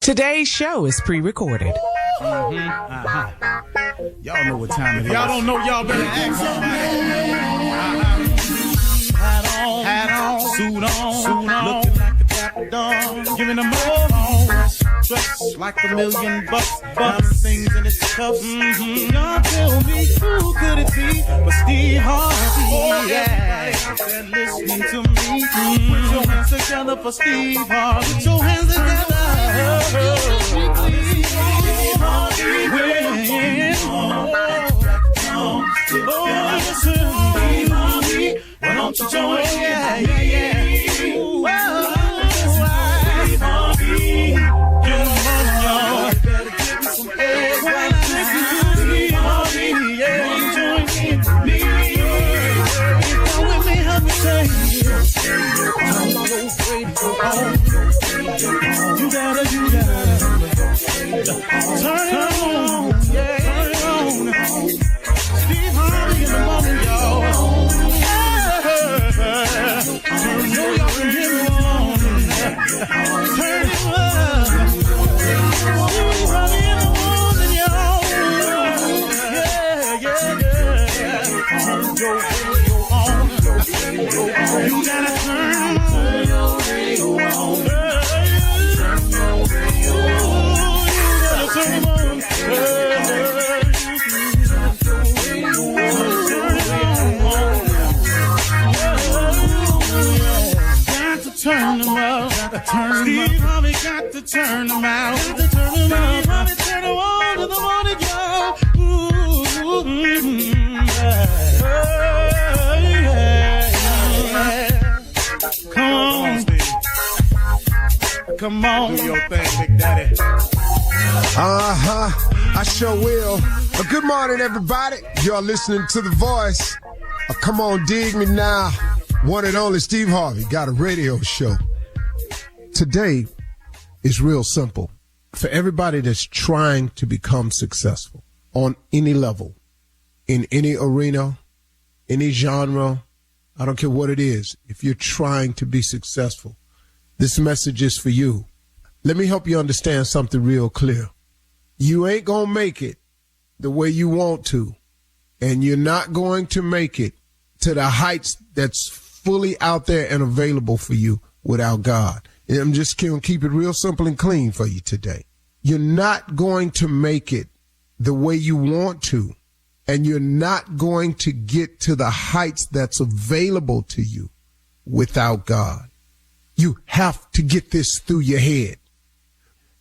Today's show is pre-recorded. Y'all know what time it is. Y'all don't know, y'all better ask somebody. Hat on, suit on, looking like a dapper dog, giving them all dressed like $1 million bucks, things in his cuffs. Y'all tell me who could it be but Steve Harvey? Oh, yeah, and listening to me. Put your hands together for Steve Harvey. Put your hands together. Steve Harvey, why don't you join? Yeah. You gotta turn on. Steve Harvey in the morning, y'all. Turn it on. Turn it on. Steve Harvey in the morning, y'all. Yeah. Turn your radio on. You gotta turn your radio on. Turn them out. Steve Harvey got to turn them out. Steve Harvey turn them on to the morning, y'all. Come on. Do your thing, Big Daddy. I sure will. Good morning, everybody. You're listening to The Voice. Come on, dig me now. One and only Steve Harvey got a radio show. Today is real simple. For everybody that's trying to become successful on any level, in any arena, any genre, I don't care what it is. If you're trying to be successful, this message is for you. Let me help you understand something real clear. You ain't going to make it the way you want to, and you're not going to make it to the heights that's fully out there and available for you without God. And I'm just going to keep it real simple and clean for you today. You're not going to make it the way you want to, and you're not going to get to the heights that's available to you without God. You have to get this through your head.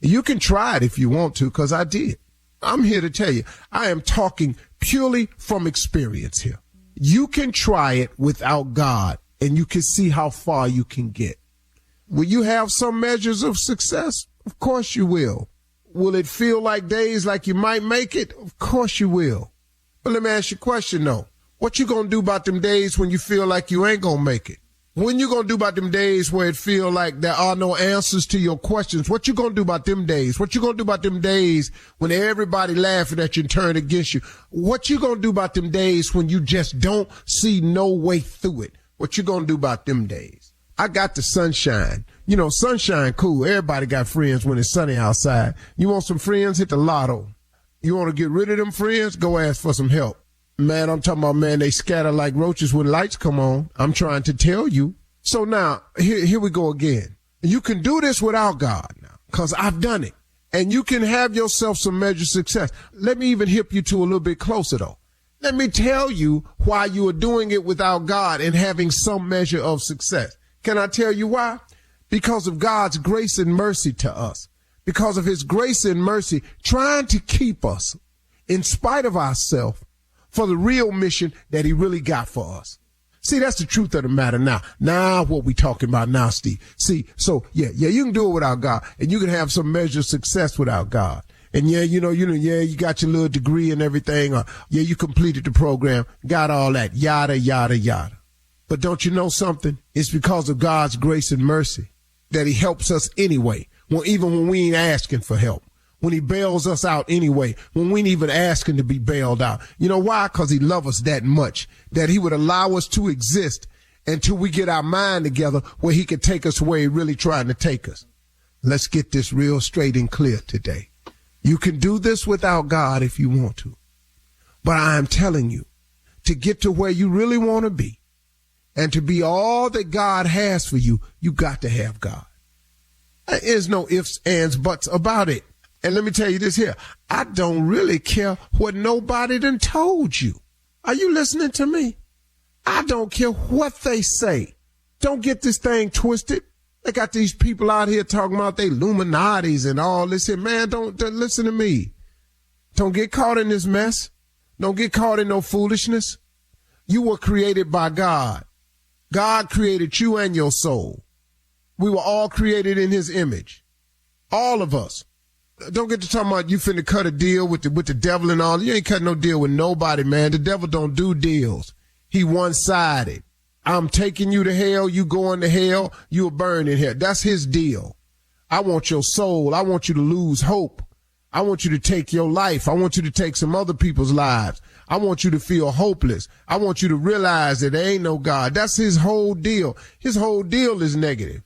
You can try it if you want to, because I did. I'm here to tell you, I am talking purely from experience here. You can try it without God, and you can see how far you can get. Will you have some measures of success? Of course you will. Will it feel like days like you might make it? Of course you will. But let me ask you a question, though. What you gonna do about them days when you feel like you ain't gonna make it? When you gonna do about them days where it feel like there are no answers to your questions? What you gonna do about them days? What you gonna do about them days when everybody laughing at you and turn against you? What you gonna do about them days when you just don't see no way through it? What you gonna do about them days? I got the sunshine. You know, sunshine cool. Everybody got friends when it's sunny outside. You want some friends? Hit the lotto. You want to get rid of them friends? Go ask for some help. Man, I'm talking about, man, they scatter like roaches when lights come on. I'm trying to tell you. So now, here we go again. You can do this without God now, because I've done it. And you can have yourself some measure of success. Let me even hip you to a little bit closer, though. Let me tell you why you are doing it without God and having some measure of success. Can I tell you why? Because of God's grace and mercy to us. Because of his grace and mercy trying to keep us in spite of ourselves for the real mission that he really got for us. See, that's the truth of the matter now. Now what we talking about now, Steve. See, so yeah, you can do it without God, and you can have some measure of success without God. And yeah, you got your little degree and everything, or yeah, you completed the program, got all that, yada, yada, yada. But don't you know something? It's because of God's grace and mercy that he helps us anyway, even when we ain't asking for help. When he bails us out anyway, when we ain't even asking to be bailed out. You know why? Because he loves us that much, that he would allow us to exist until we get our mind together where he could take us where he really trying to take us. Let's get this real straight and clear today. You can do this without God if you want to. But I am telling you, to get to where you really want to be and to be all that God has for you, you got to have God. There is no ifs, ands, buts about it. And let me tell you this here. I don't really care what nobody done told you. Are you listening to me? I don't care what they say. Don't get this thing twisted. They got these people out here talking about they Illuminatis and all this here. Man, don't listen to me. Don't get caught in this mess. Don't get caught in no foolishness. You were created by God. God created you and your soul. We were all created in his image. All of us. Don't get to talking about you finna cut a deal with the devil and all. You ain't cutting no deal with nobody, man. The devil don't do deals. He one-sided. I'm taking you to hell. You going to hell. You'll burn in hell. That's his deal. I want your soul. I want you to lose hope. I want you to take your life. I want you to take some other people's lives. I want you to feel hopeless. I want you to realize that there ain't no God. That's his whole deal. His whole deal is negative.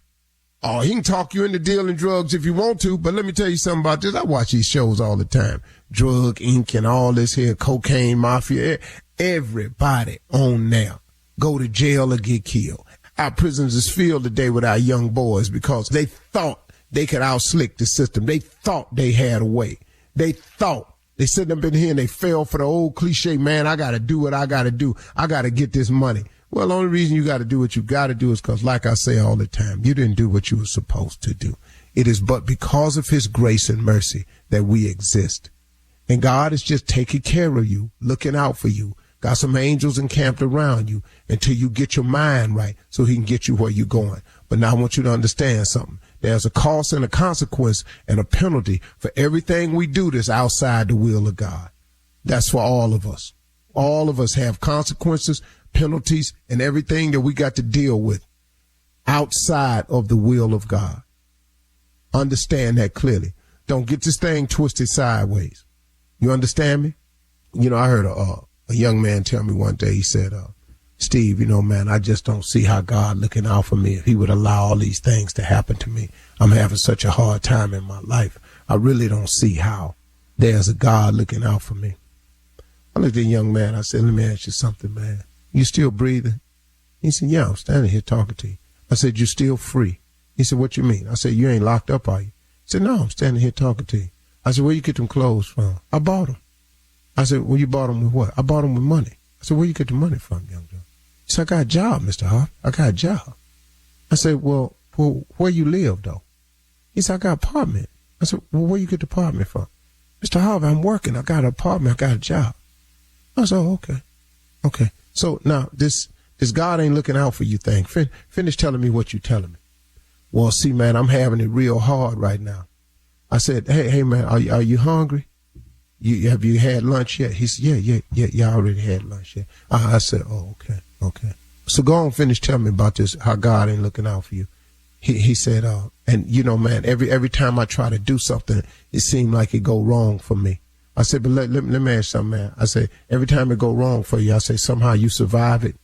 Oh, he can talk you into dealing drugs if you want to, but let me tell you something about this. I watch these shows all the time. Drug Inc. and all this here, cocaine mafia. Everybody on there go to jail or get killed. Our prisons is filled today with our young boys because they thought they could outslick the system. They thought they had a way. They thought. They sitting up in here and they fell for the old cliche, man, I got to do what I got to do. I got to get this money. Well, the only reason you got to do what you got to do is because, like I say all the time, you didn't do what you were supposed to do. It is but because of his grace and mercy that we exist. And God is just taking care of you, looking out for you. Got some angels encamped around you until you get your mind right so he can get you where you're going. But now I want you to understand something. There's a cost and a consequence and a penalty for everything we do that's outside the will of God. That's for all of us. All of us have consequences, penalties, and everything that we got to deal with outside of the will of God. Understand that clearly. Don't get this thing twisted sideways. You understand me? You know, I heard a young man tell me one day, he said, Steve, you know, man, I just don't see how God looking out for me if he would allow all these things to happen to me. I'm having such a hard time in my life. I really don't see how there's a God looking out for me. I looked at the young man. I said, let me ask you something, man. You still breathing? He said, yeah, I'm standing here talking to you. I said, you still free? He said, what you mean? I said, you ain't locked up, are you? He said, no, I'm standing here talking to you. I said, where you get them clothes from? I bought them. I said, well, you bought them with what? I bought them with money. I said, where you get the money from, young John? He said, I got a job, Mr. Harvey. I got a job. I said, well, where you live, though? He said, I got an apartment. I said, well, where you get the apartment from? Mr. Harvey, I'm working. I got an apartment. I got a job. I said, oh, okay. Okay. So now this God ain't looking out for you thing. Finish telling me what you telling me. Well, see, man, I'm having it real hard right now. I said, hey, man, are you hungry? Have you had lunch yet? He said, yeah, I already had lunch yet. I said, oh, okay. So go on, finish telling me about this, how God ain't looking out for you. He said, and you know, man, every time I try to do something, it seemed like it go wrong for me. I said, but let me ask you something, man. I said, every time it go wrong for you, I say, somehow you survive it.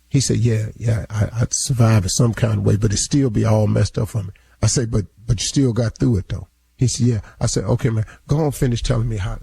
He said, yeah, I survive it some kind of way, but it still be all messed up for me. I said, but you still got through it though. He said, yeah. I said, okay, man, go on, finish telling me how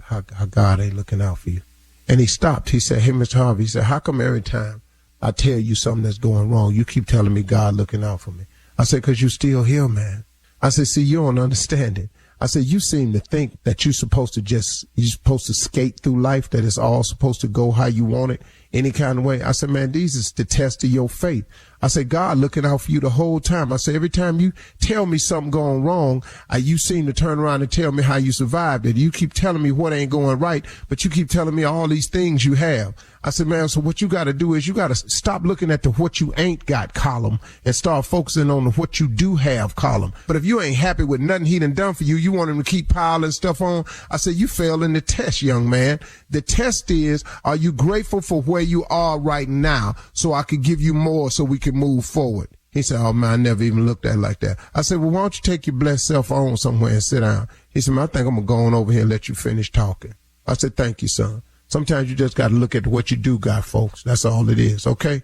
God ain't looking out for you. And he stopped. He said, hey, Mr. Harvey, he said, how come every time I tell you something that's going wrong, you keep telling me God looking out for me? I said, because you still here, man. I said, see, you don't understand it. I said, you seem to think that you're supposed to skate through life, that it's all supposed to go how you want it, any kind of way. I said, man, these is the test of your faith. I said, God looking out for you the whole time. I said, every time you tell me something going wrong, you seem to turn around and tell me how you survived it. You keep telling me what ain't going right, but you keep telling me all these things you have. I said, man, so what you got to do is you got to stop looking at the what you ain't got column and start focusing on the what you do have column. But if you ain't happy with nothing he done done for you, you want him to keep piling stuff on. I said, you failed in the test, young man. The test is, are you grateful for where you are right now so I could give you more so we can move forward? He said, oh, man, I never even looked at it like that. I said, well, why don't you take your blessed self on somewhere and sit down? He said, man, I think I'm going to go on over here and let you finish talking. I said, thank you, son. Sometimes you just got to look at what you do got, folks. That's all it is, okay?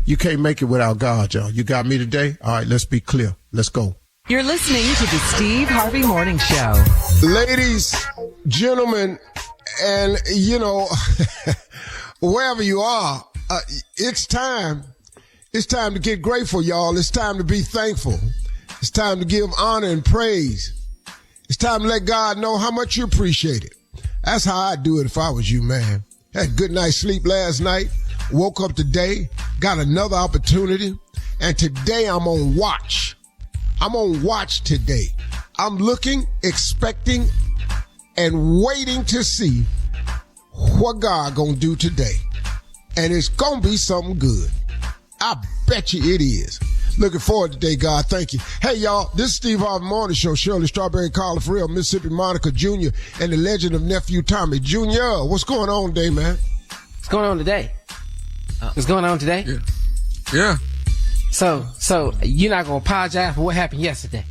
You can't make it without God, y'all. You got me today? All right, let's be clear. Let's go. You're listening to the Steve Harvey Morning Show. Ladies, gentlemen, and, wherever you are, it's time. It's time to get grateful, y'all. It's time to be thankful. It's time to give honor and praise. It's time to let God know how much you appreciate it. That's how I'd do it if I was you, man. Had a good night's sleep last night. Woke up today. Got another opportunity. And today I'm on watch. I'm on watch today. I'm looking, expecting, and waiting to see what God gonna do today. And it's gonna be something good. I bet you it is. Looking forward today, God. Thank you. Hey, y'all, this is Steve Harvey Morning Show. Shirley Strawberry, Carla Farrell, Mississippi Monica Jr., and the legend of Nephew Tommy Jr. What's going on today, man? What's going on today? What's going on today? Yeah. So you're not going to apologize for what happened yesterday?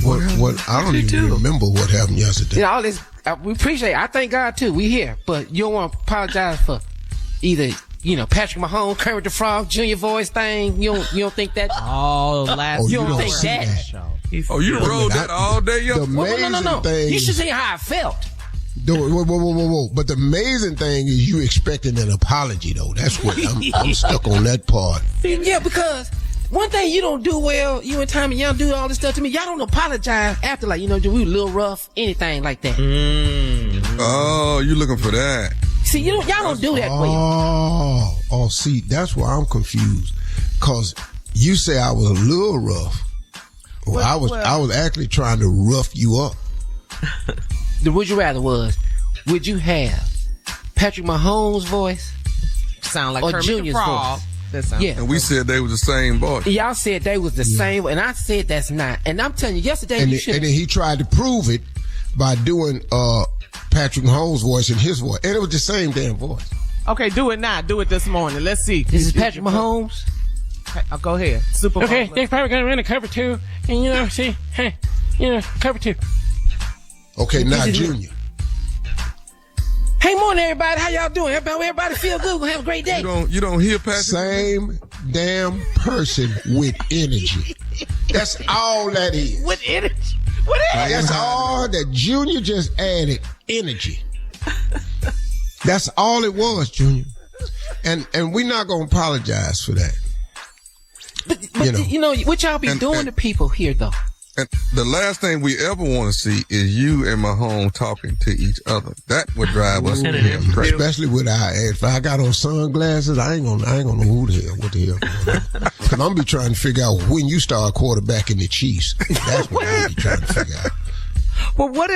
What? I don't even remember what happened yesterday. All this, we appreciate it. I thank God, too. We here. But you don't want to apologize for either... Patrick Mahomes, Kermit the Frog, Junior voice thing. You don't think that? You don't think that? You rolled that all day yesterday. No. You should see how I felt. Whoa. But the amazing thing is you expecting an apology, though. That's what I'm stuck on that part. Yeah, because one thing you don't do well, you and Tommy, y'all do all this stuff to me. Y'all don't apologize after, we were a little rough, anything like that. Oh, you looking for that? See, y'all don't do that well. See, that's why I'm confused. Cause you say I was a little rough. Well, I was actually trying to rough you up. The would you rather was, would you have Patrick Mahomes' voice? Sound like or Kermit Junior's the Frog. Voice? Yeah. And we said they was the same voice. Y'all said they was the same, and I said that's not. And I'm telling you, yesterday and then he tried to prove it by doing Patrick Mahomes' voice and his voice. And it was the same damn voice. Okay, do it now. Do it this morning. Let's see. This is Patrick Mahomes. Go ahead. Super Bowl. Okay, they're probably going to run a cover 2. And, cover 2. Okay, now Junior. Hey, morning, everybody. How y'all doing? Everybody feel good. We're going to have a great day. You don't hear Patrick? Same damn person with energy. That's all that is. With energy? What is it? That's all that Junior just added. Energy. That's all it was, Junior. And we're not going to apologize for that. But what y'all be doing to people here, though? And the last thing we ever want to see is you and Mahomes talking to each other. That would drive us crazy. Especially with if I got on sunglasses, I ain't gonna know what the hell. Because I'm be trying to figure out when you start quarterbacking the Chiefs. That's what I'm be trying to figure out. Well, what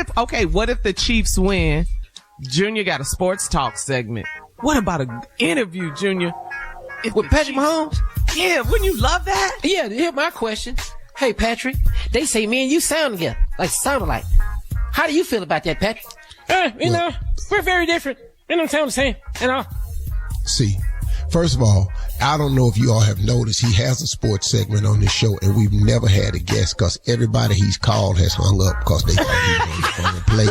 if the Chiefs win? Junior got a sports talk segment. What about an interview, Junior? With Patrick Mahomes? Yeah, wouldn't you love that? Yeah, here's my question. Hey, Patrick, they say me and you sound together. Sound alike. How do you feel about that, Patrick? We're very different. We don't sound the same, See, first of all, I don't know if you all have noticed he has a sports segment on this show, and we've never had a guest because everybody he's called has hung up because they thought he was going to play.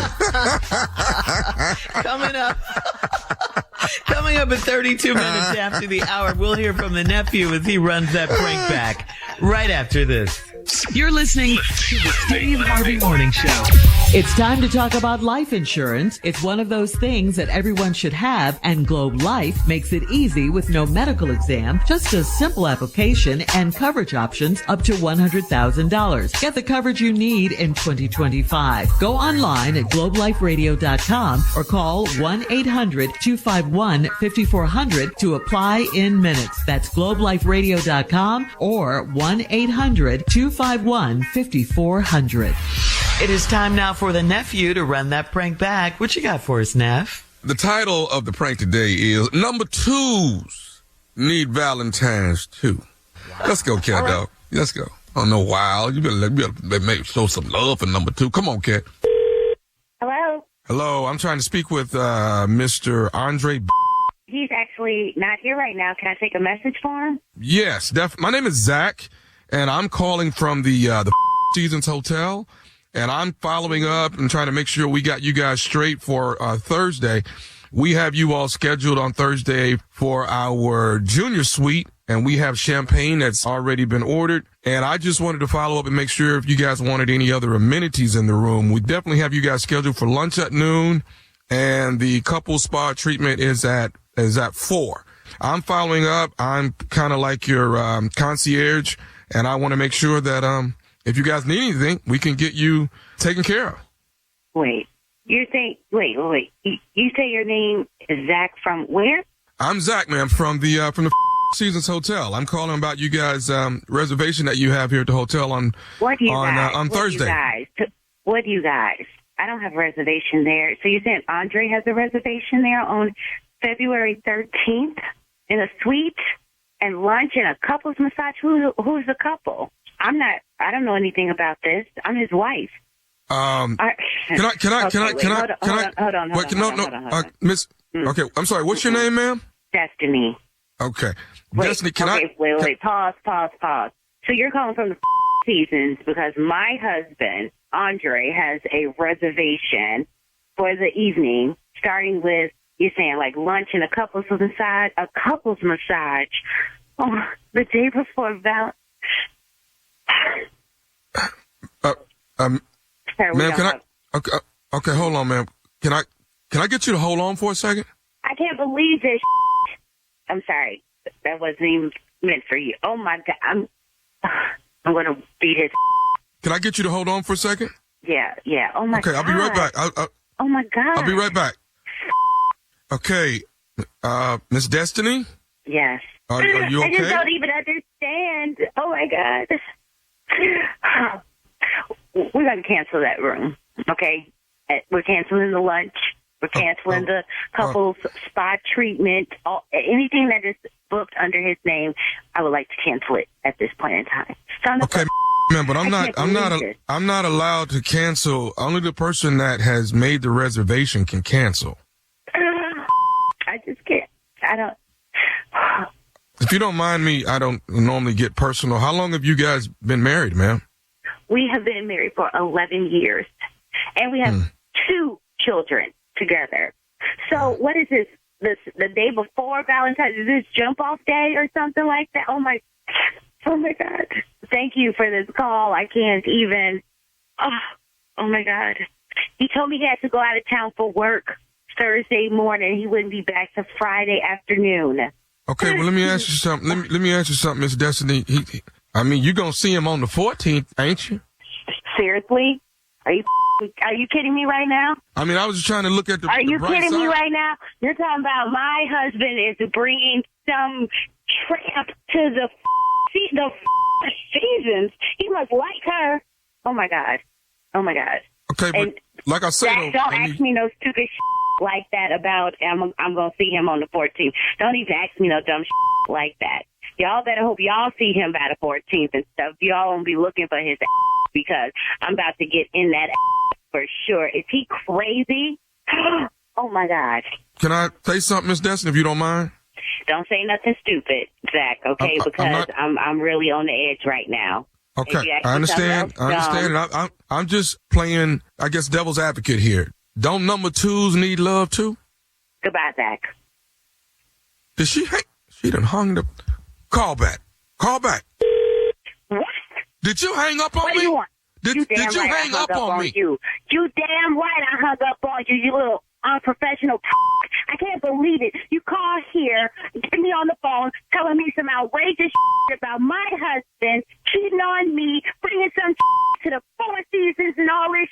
Coming up at 32 minutes after the hour, we'll hear from the nephew as he runs that prank back right after this. You're listening to the Steve Harvey Morning Show. It's time to talk about life insurance. It's one of those things that everyone should have, and Globe Life makes it easy with no medical exam, just a simple application and coverage options up to $100,000. Get the coverage you need in 2025. Go online at globeliferadio.com or call 1-800-251-5400 to apply in minutes. That's globeliferadio.com or 1-800-251-5400. It is time now for the nephew to run that prank back. What you got for us, Neff? The title of the prank today is Number Twos Need Valentine's Too. Wow. Let's go, cat dog. Let's go. Oh, no, wow. You better show some love for number 2. Come on, cat. Hello? Hello, I'm trying to speak with Mr. Andre. He's actually not here right now. Can I take a message for him? Yes, my name is Zach, and I'm calling from the Seasons Hotel, and I'm following up and trying to make sure we got you guys straight for Thursday. We have you all scheduled on Thursday for our junior suite and we have champagne that's already been ordered. And I just wanted to follow up and make sure if you guys wanted any other amenities in the room. We definitely have you guys scheduled for lunch at noon, and the couple spa treatment is at 4. I'm following up. I'm kind of like your concierge, and I want to make sure that if you guys need anything, we can get you taken care of. Wait, you say your name is Zach from where? I'm Zach, ma'am, from the Seasons Hotel. I'm calling about you guys' reservation that you have here at the hotel on Thursday. What do you guys? I don't have a reservation there. So you're saying Andre has a reservation there on February 13th in a suite and lunch and a couple's massage? Who's the couple? I don't know anything about this. I'm his wife. Hold on. Miss. Okay, I'm sorry. What's your name, ma'am? Destiny. Okay. Wait, Destiny, Pause. So you're calling from the Seasons because my husband, Andre, has a reservation for the evening, starting with, you're saying, like lunch and a couple's massage? Oh, the day before Valentine's. Ma'am, okay, hold on, ma'am. Can I get you to hold on for a second? I can't believe this. I'm sorry. That wasn't even meant for you. Oh my God. I'm going to beat his. Can I get you to hold on for a second? Yeah. Oh my God. Okay, I'll be right back. Oh my God. I'll be right back. Okay, Miss Destiny? Yes. Are you okay? I just don't even understand. Oh my God. We're going to cancel that room, okay? We're canceling the lunch. We're canceling the couple's spa treatment. Anything that is booked under his name, I would like to cancel it at this point in time. Okay, man, but I'm not allowed to cancel. Only the person that has made the reservation can cancel. I just can't. I don't. If you don't mind me, I don't normally get personal. How long have you guys been married, ma'am? We have been married for 11 years, and we have 2 children together. So what is this? The day before Valentine's? Is this jump off day or something like that? Oh my God. Thank you for this call. I can't even. Oh my God. He told me he had to go out of town for work Thursday morning. He wouldn't be back till Friday afternoon. Okay, well, let me ask you something. Let me ask you something, Miss Destiny. You're going to see him on the 14th, ain't you? Seriously? Are you kidding me right now? I was just trying to look at the Are you bright kidding side. me right now? You're talking about my husband is bringing some tramp to the Seasons. He must like her. Oh, my God. Okay, but like I said... Don't ask me no stupid like that about I'm going to see him on the 14th. Don't even ask me no dumb like that. Y'all better hope y'all see him by the 14th and stuff. Y'all won't be looking for his because I'm about to get in that for sure. Is he crazy? Oh, my God. Can I say something, Miss Destiny, if you don't mind? Don't say nothing stupid, Zach, okay? Because I'm really on the edge right now. Okay, I understand. I'm just playing, I guess, devil's advocate here. Don't number 2s need love too? Goodbye, Zach. Did she hang? She done hung the... Call back. What? Did you hang up on what me? Do you want? Did you hang up on me? You damn right I hung up on you, you little unprofessional. I can't believe it. You call here, get me on the phone, telling me some outrageous about my husband cheating on me, bringing some to the 4 Seasons and all this.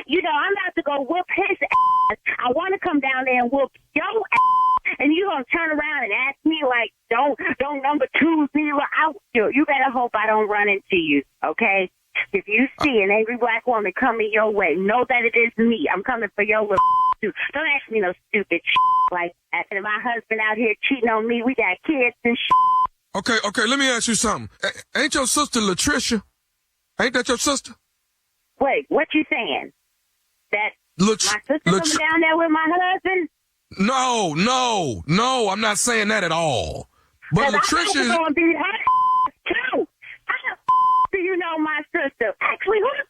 I'm about to go whoop his ass. I want to come down there and whoop your ass, and you gonna turn around and ask me like, don't number 2s need out. You better hope I don't run into you, okay? If you see an angry black woman coming your way, know that it is me. I'm coming for your little too. Don't ask me no stupid like that. And my husband out here cheating on me. We got kids and Okay, let me ask you something. Ain't your sister Latricia? Ain't that your sister? Wait, what you saying? That my sister coming down there with my husband? No, I'm not saying that at all. But Latricia is... going to be her too. How the do you know my sister? Actually, who the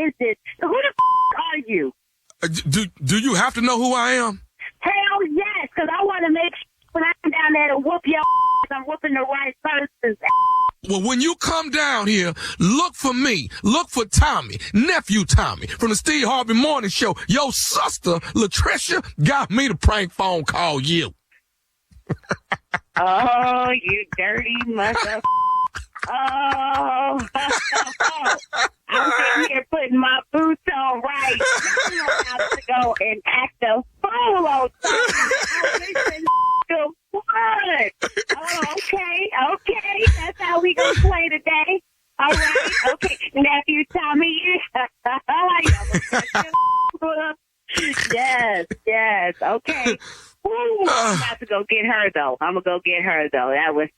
is this? Who the are you? Do you have to know who I am? Hell yes, because I want to make sure when I come down there to whoop your I'm I'm whooping the right person's ass. Well, when you come down here, look for me. Look for Tommy, nephew Tommy, from the Steve Harvey Morning Show. Your sister, Latricia, got me to prank phone call you. Oh, you dirty mother. Oh, I'm sitting here putting my boots on right. I'm about to go and act a fool on something. Listen to what? Oh, okay. That's how we gonna play today. All right, okay. Nephew Tommy. Yes, okay. Ooh, I'm about to go get her, though. That was,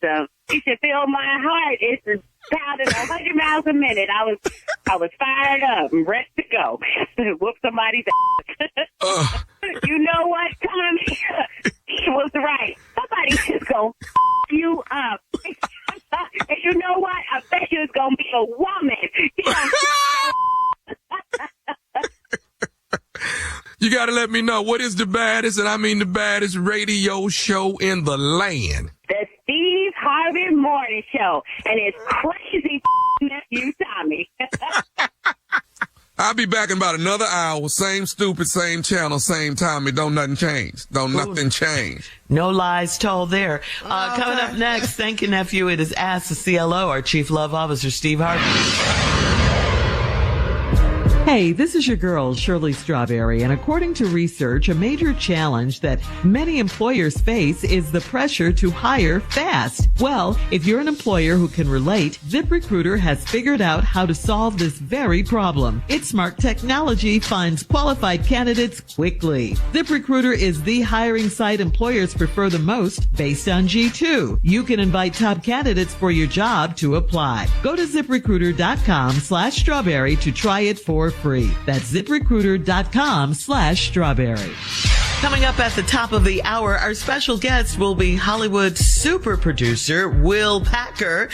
you should feel my heart. It's pounding 100 miles a minute. I was fired up and ready to go. Whoop somebody's ass. You know what, Tommy? He was right. Somebody just gonna you up. And you know what? I bet you it's gonna be a woman. You got to let me know, what is the baddest, and I mean the baddest radio show in the land? The Steve Harvey Morning Show. And it's crazy nephew Tommy. I'll be back in about another hour. Same stupid, same channel, same time. It don't nothing change. Don't nothing change. No lies told there. Coming up next, thank you, nephew. It is Ask the CLO, our Chief Love Officer, Steve Harvey. Hey, this is your girl, Shirley Strawberry, and according to research, a major challenge that many employers face is the pressure to hire fast. Well, if you're an employer who can relate, ZipRecruiter has figured out how to solve this very problem. Its smart technology finds qualified candidates quickly. ZipRecruiter is the hiring site employers prefer the most based on G2. You can invite top candidates for your job to apply. Go to ZipRecruiter.com/strawberry to try it for free. That's ZipRecruiter.com/strawberry. Coming up at the top of the hour, our special guest will be Hollywood super producer Will Packer,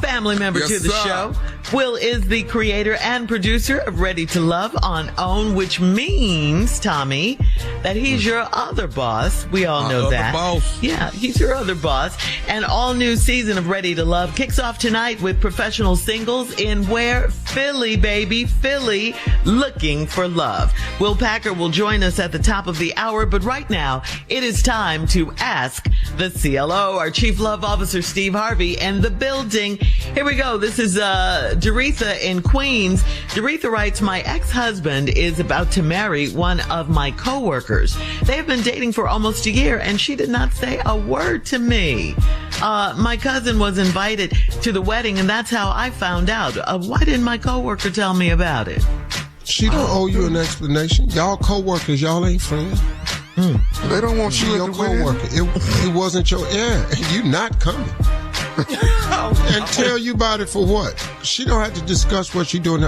family member to the show. Will is the creator and producer of Ready to Love on OWN, which means, Tommy, that he's your other boss. We all know that. Boss. Yeah, he's your other boss. An all-new season of Ready to Love kicks off tonight with professional singles in where? Philly, baby, Philly, looking for love. Will Packer will join us at the top of the hour, but right now, it is time to ask the CLO, our Chief Love Officer, Steve Harvey, and the building. Here we go. This is Doretha in Queens. Doretha writes, my ex-husband is about to marry one of my coworkers. They have been dating for almost a year, and she did not say a word to me. My cousin was invited to the wedding, and that's how I found out. Why didn't my coworker tell me about it? She don't owe you an explanation. Y'all co-workers, y'all ain't friends. They don't want She you your at the wedding. co-worker. It wasn't your, and you not coming. And tell you about it for what? She don't have to discuss what she doing.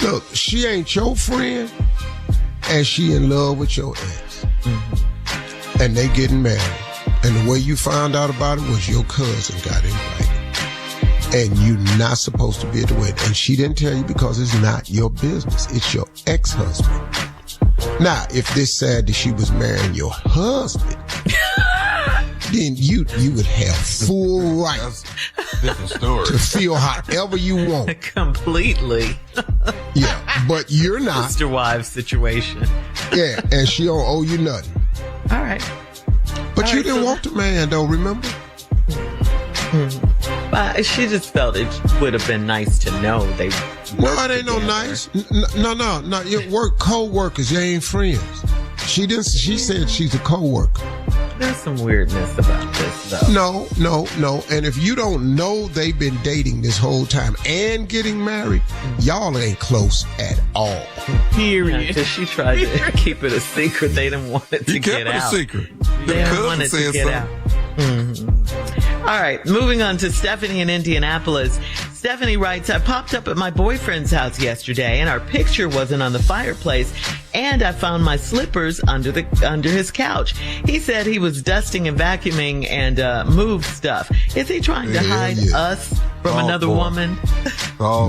Look, she ain't your friend, and she in love with your ex. And they getting married. And the way you found out about it was your cousin got invited. And you're not supposed to be at the wedding. And she didn't tell you because it's not your business. It's your ex-husband. Now, if this said that she was marrying your husband, then you would have full right Different story. to feel however you want. Completely. Yeah, but you're not. Sister wives situation. Yeah, and she don't owe you nothing. All right. But you didn't want the man, though, remember? She just felt it would have been nice to know they No, worked it ain't no together. nice. No. Your co-workers, you ain't friends. She didn't. She said she's a co-worker. There's some weirdness about this, though. No. And if you don't know they've been dating this whole time and getting married, y'all ain't close at all. Period. Because she tried to keep it a secret. They didn't want it to You get kept it a out. secret. They The didn't cousin want it to said get something. out. All right, moving on to Stephanie in Indianapolis. Stephanie writes, I popped up at my boyfriend's house yesterday and our picture wasn't on the fireplace and I found my slippers under his couch. He said he was dusting and vacuuming and moved stuff. Is he trying to hide us from another woman? No.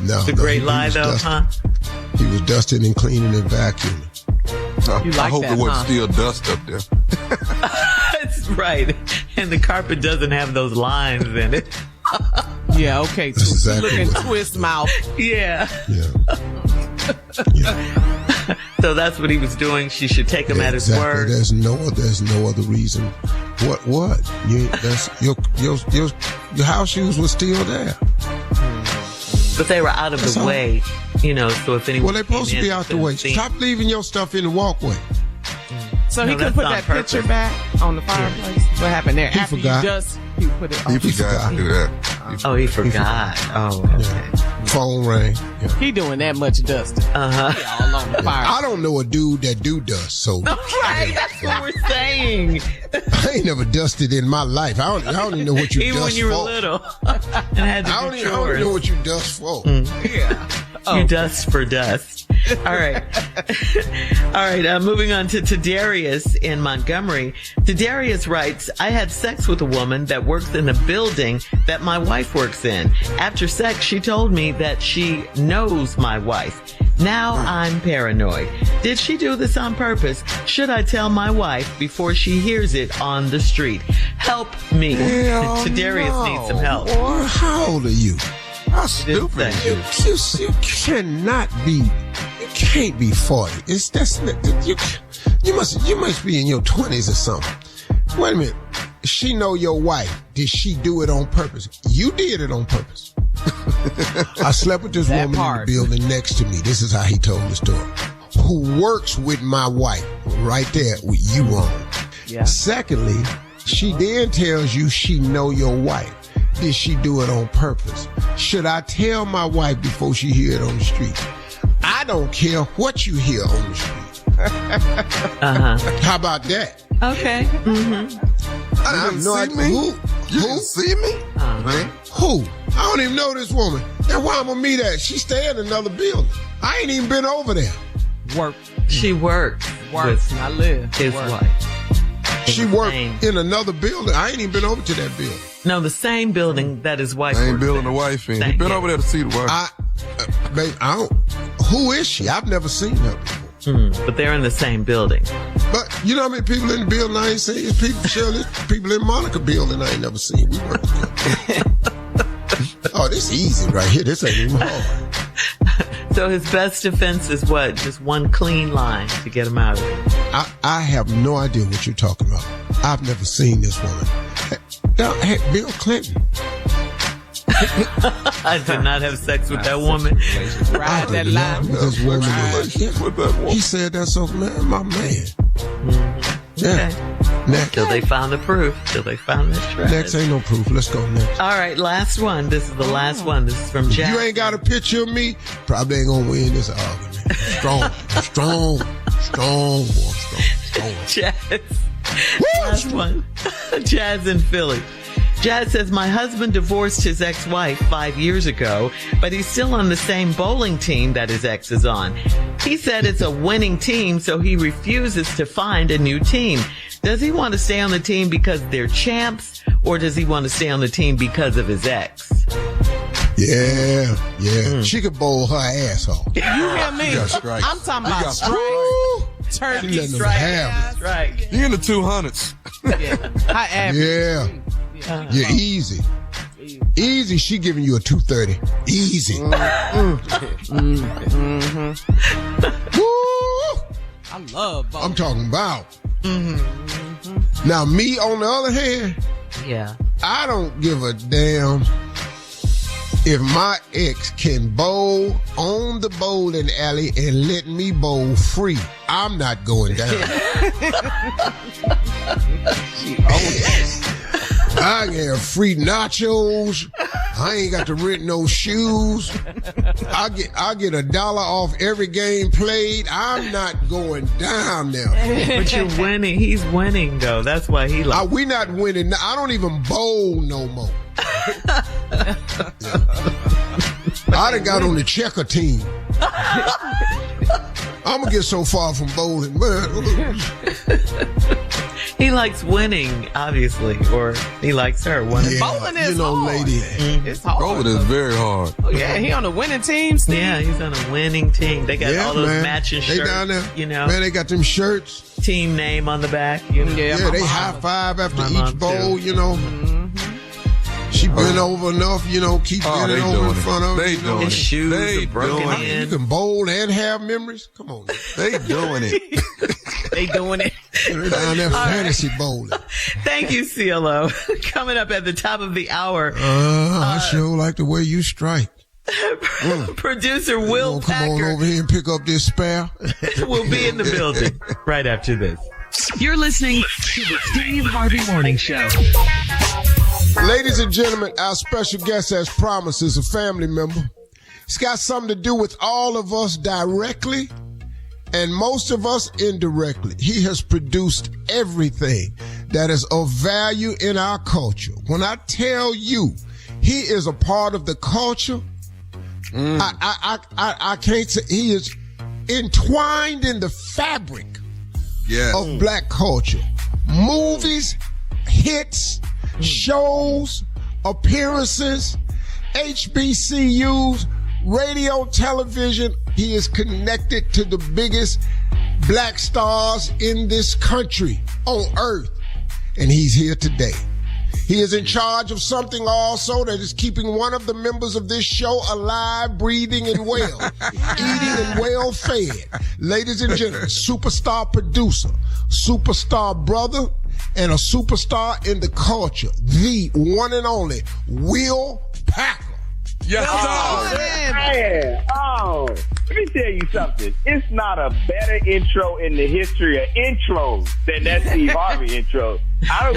It's a great He lie, was though, dusting. huh? He was dusting and cleaning and vacuuming. You I like hope that, there wasn't huh? still dust up there. It's Right. And the carpet doesn't have those lines in it. Yeah, okay. That's exactly looking what- twist mouth. Yeah. Yeah. Yeah. So that's what he was doing. She should take him at his Exactly. word. There's no other reason. What? That's your house shoes were still there. But they were out of That's the all. way, so if anyone Well, they're supposed to came be in, out the couldn't way. see. Stop leaving your stuff in the walkway. So No, he could that's put on that purpose. picture back on the fireplace. What happened there? He After forgot. you dust, he put it on. He You guys forgot. do that. Oh, he forgot. Oh, okay. Phone rang. Yeah. He doing that much dusting. Uh-huh. All on the fire. I don't know a dude that do dust, so Right, that's what we're saying. I ain't never dusted in my life. I don't even know what you Even dust when you were for. little and had to I do don't even chores. know what you dust for. You dust for dust. All right. All right. Moving on to Tadarius in Montgomery. Tadarius writes, I had sex with a woman that works in the building that my wife works in. After sex, she told me that she knows my wife. Now I'm paranoid. Did she do this on purpose? Should I tell my wife before she hears it on the street? Help me. Tadarius needs some help. Boy, how old are you? How stupid Thank is you? You cannot be. You can't be 40. You must be in your 20s or something. Wait a minute. She know your wife. Did she do it on purpose? You did it on purpose. I slept with this That woman part. in the building next to me. This is how he told the story. Who works with my wife right there with you on. Yeah. Secondly, she then tells you she know your wife. Did she do it on purpose? Should I tell my wife before she hear it on the street? I don't care what you hear on the street. How about that? Okay. I have no idea. Who? You didn't see me? Man. Who? I don't even know this woman. That's why I'm gonna meet her. She stay in another building. I ain't even been over there. Work. She works Works. with I live. his Work. wife. She the worked same. in another building. I ain't even been over to that building. No, the same building that his wife I ain't works building in. the wife in. He Thank been you. over there to see the wife. Babe, I don't. Who is she? I've never seen her before. But they're in the same building. But you know how many people in the building I ain't seen? It's people, Shirley, people in Monica building I ain't never seen. We work together. Oh, this easy right here. This ain't even hard. So his best defense is what? Just one clean line to get him out of it. I have no idea what you're talking about. I've never seen this woman. Hey, Bill Clinton. I did not have sex with that woman. Ride that line. This woman. Relationship with that woman. He said that's so man, my man. Yeah. Okay. Next. Till they found the proof. Till they found the shred. Next ain't no proof. Let's go next. All right, last one. This is the last one. This is from Jack. You ain't got a picture of me, probably ain't gonna win this argument. Strong, boy, strong. Jazz. Last one. Jazz in Philly. Jazz says, my husband divorced his ex-wife 5 years ago, but he's still on the same bowling team that his ex is on. He said it's a winning team, so he refuses to find a new team. Does he want to stay on the team because they're champs, or does he want to stay on the team because of his ex? Yeah. She could bowl her ass off. You hear me? got strikes. I'm talking You about got strike, She turkey, letting them strike. have it. Right. You in the 200s. High average. Yeah, easy. Easy, she giving you a 230. Easy. Woo! I love both. I'm talking about. Now, me, on the other hand, Yeah. I don't give a damn if my ex can bowl on the bowling alley and let me bowl free. I'm not going down. I can have free nachos. I ain't got to rent no shoes. I get $1 off every game played. I'm not going down there. But you're winning. He's winning, though. That's why he likes We not winning. I don't even bowl no more. I done got on the checker team. I'm gonna get so far from bowling, man. He likes winning, obviously, or he likes her winning. Yeah, Bowling is hard. lady. It's hard. Bowling is very hard. Oh, yeah, he on the winning team, Steve. Yeah, he's on a winning team. They got all those matching shirts. They down there. You know, Man, they got them shirts. team name on the back. You know? Yeah, they high five after each bowl, you know. She bent over enough, you know, keep bending over in front of her. They doing His it. shoes They are broken doing You in. can bowl and have memories. Come on. They doing it. They doing it. They're down there fantasy bowling. Thank you, CLO. Coming up at the top of the hour, I sure like the way you strike. producer Will Come on Packer over here and pick up this spare. will be in the building right after this. You're listening to the Steve Harvey Morning Show. Ladies and gentlemen, our special guest, as promised, is a family member. It's got something to do with all of us directly and most of us indirectly. He has produced everything that is of value in our culture. When I tell you he is a part of the culture, I can't say he is entwined in the fabric of black culture. Movies, hits, shows, appearances, HBCUs, radio, television. He is connected to the biggest black stars in this country on earth. And he's here today. He is in charge of something also that is keeping one of the members of this show alive, breathing, and well, eating and well fed. Ladies and gentlemen, superstar producer, superstar brother, and a superstar in the culture, the one and only Will Packer. Yes, Man, let me tell you something. It's not a better intro in the history of intros than that Steve Harvey intro.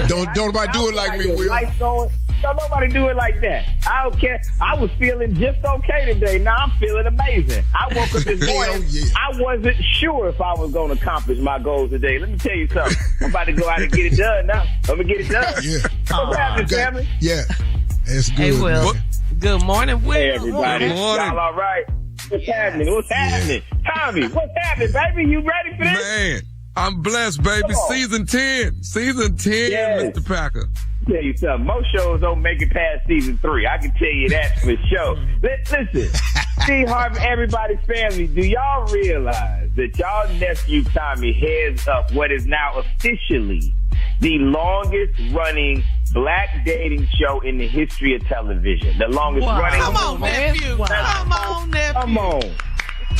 Don't nobody do it like me, Will. Don't nobody do it like that. I don't care. I was feeling just okay today. Now I'm feeling amazing. I woke up this morning. I wasn't sure if I was going to accomplish my goals today. Let me tell you something. I'm about to go out and get it done now. I'm going to get it done. What's happening, family? Yeah. It's good. Hey, Will. Man. Good morning, Will. Hey, everybody. Good morning. Y'all all right? What's happening? What's happening? Tommy, what's happening, baby? You ready for this? Man, I'm blessed, baby. Season 10. Season 10, Yes. Mr. Packer. Tell you something. Most shows don't make it past season 3. I can tell you that for sure. Listen, Steve Harvey, everybody's family, do y'all realize that y'all nephew Tommy heads up what is now officially the longest running black dating show in the history of television? The longest running. Come on, nephew. Wow. Come on, nephew. Come on.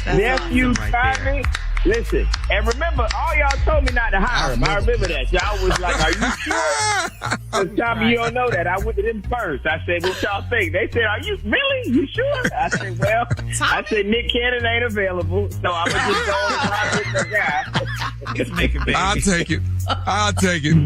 That's Nephew awesome right Tommy. there. Listen, and remember, all y'all told me not to hire him. I remember that. Y'all was like, are you sure? Because Tommy, you don't know that. I went to them first. I said, what y'all think? They said, are you really? You sure? I said, well, I said, Nick Cannon ain't available, so I'm going to just go on and ride with the guy. He's making babies. I'll take it.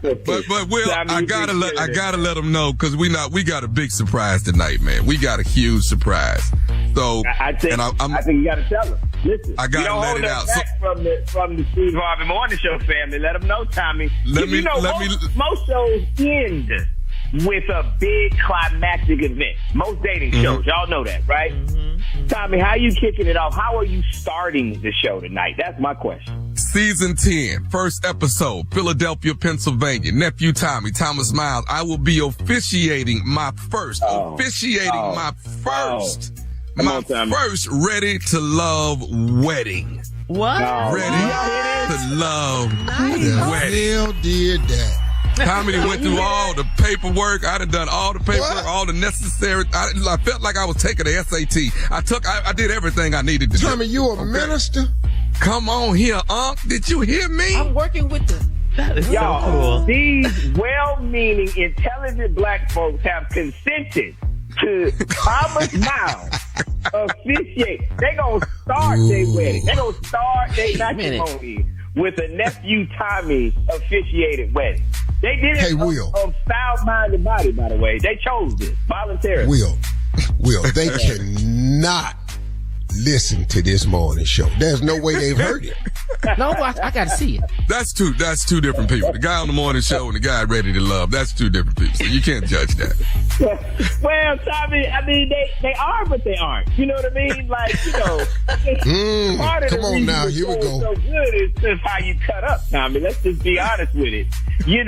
But Will, I gotta let them know, because we got a big surprise tonight, man. We got a huge surprise. So I think you got to tell them. Listen, I gotta let it out. Back from the Steve Harvey Morning Show family. Let them know, Tommy. Most shows end with a big climactic event. Most dating shows, y'all know that, right? Tommy, how you kicking it off? How are you starting the show tonight? That's my question. Season 10, first episode, Philadelphia, Pennsylvania. Nephew Tommy, Thomas Miles. I will be officiating my first Ready to Love wedding. What? Ready to Love wedding. Hell did that. Tommy went through all the paperwork. I done all the paperwork, all the necessary. I felt like I was taking the SAT. I did everything I needed to do. Tommy, you a minister? Come on here, Unc. Did you hear me? I'm working with the... That is Y'all, so cool. these well-meaning, intelligent black folks have consented to Thomas Miles officiate. They gonna start their wedding. They gonna start their matrimony with a nephew Tommy officiated wedding. They did it of foul-minded body, by the way. They chose this voluntarily. Will, they cannot listen to this morning show. There's no way they've heard it. No, I got to see it. That's two different people. The guy on the morning show and the guy Ready to Love. That's two different people. So you can't judge that. Well, Tommy, I mean, they are, but they aren't. You know what I mean? Like, part of come the on reason now, the here we show go. is so good is just how you cut up, Tommy. Let's just be honest with it. Yeah.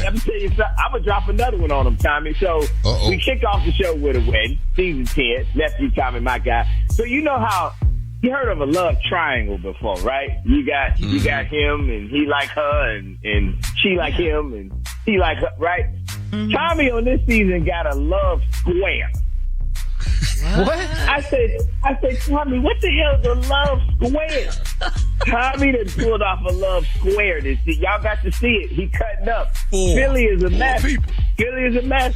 Let me tell you something. I'm going to drop another one on them, Tommy. So we kick off the show with a wedding, season 10, nephew Tommy, my guy. So you know how you heard of a love triangle before, right? You got him and he like her and she like him and he like her, right? Mm-hmm. Tommy on this season got a love square. What? I said, Tommy, what the hell is a love square? Tommy done pulled off a love square this season. Y'all got to see it. He cutting up. Philly is a mess. Philly is a mess.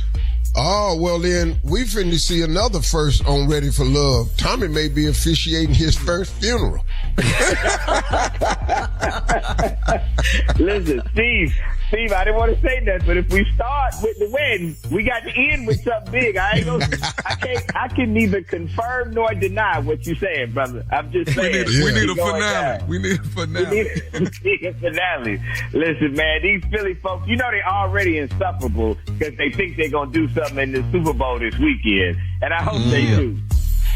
Oh, well then, we finna see another first on Ready for Love. Tommy may be officiating his first funeral. Listen, Steve, I didn't want to say that, but if we start with the wedding, we got to end with something big. I can neither confirm nor deny what you're saying, brother. I'm just saying. We need a finale. We need a finale. We need a finale. Listen, man, these Philly folks, they're already insufferable because they think they're going to do something in the Super Bowl this weekend, and I hope they do.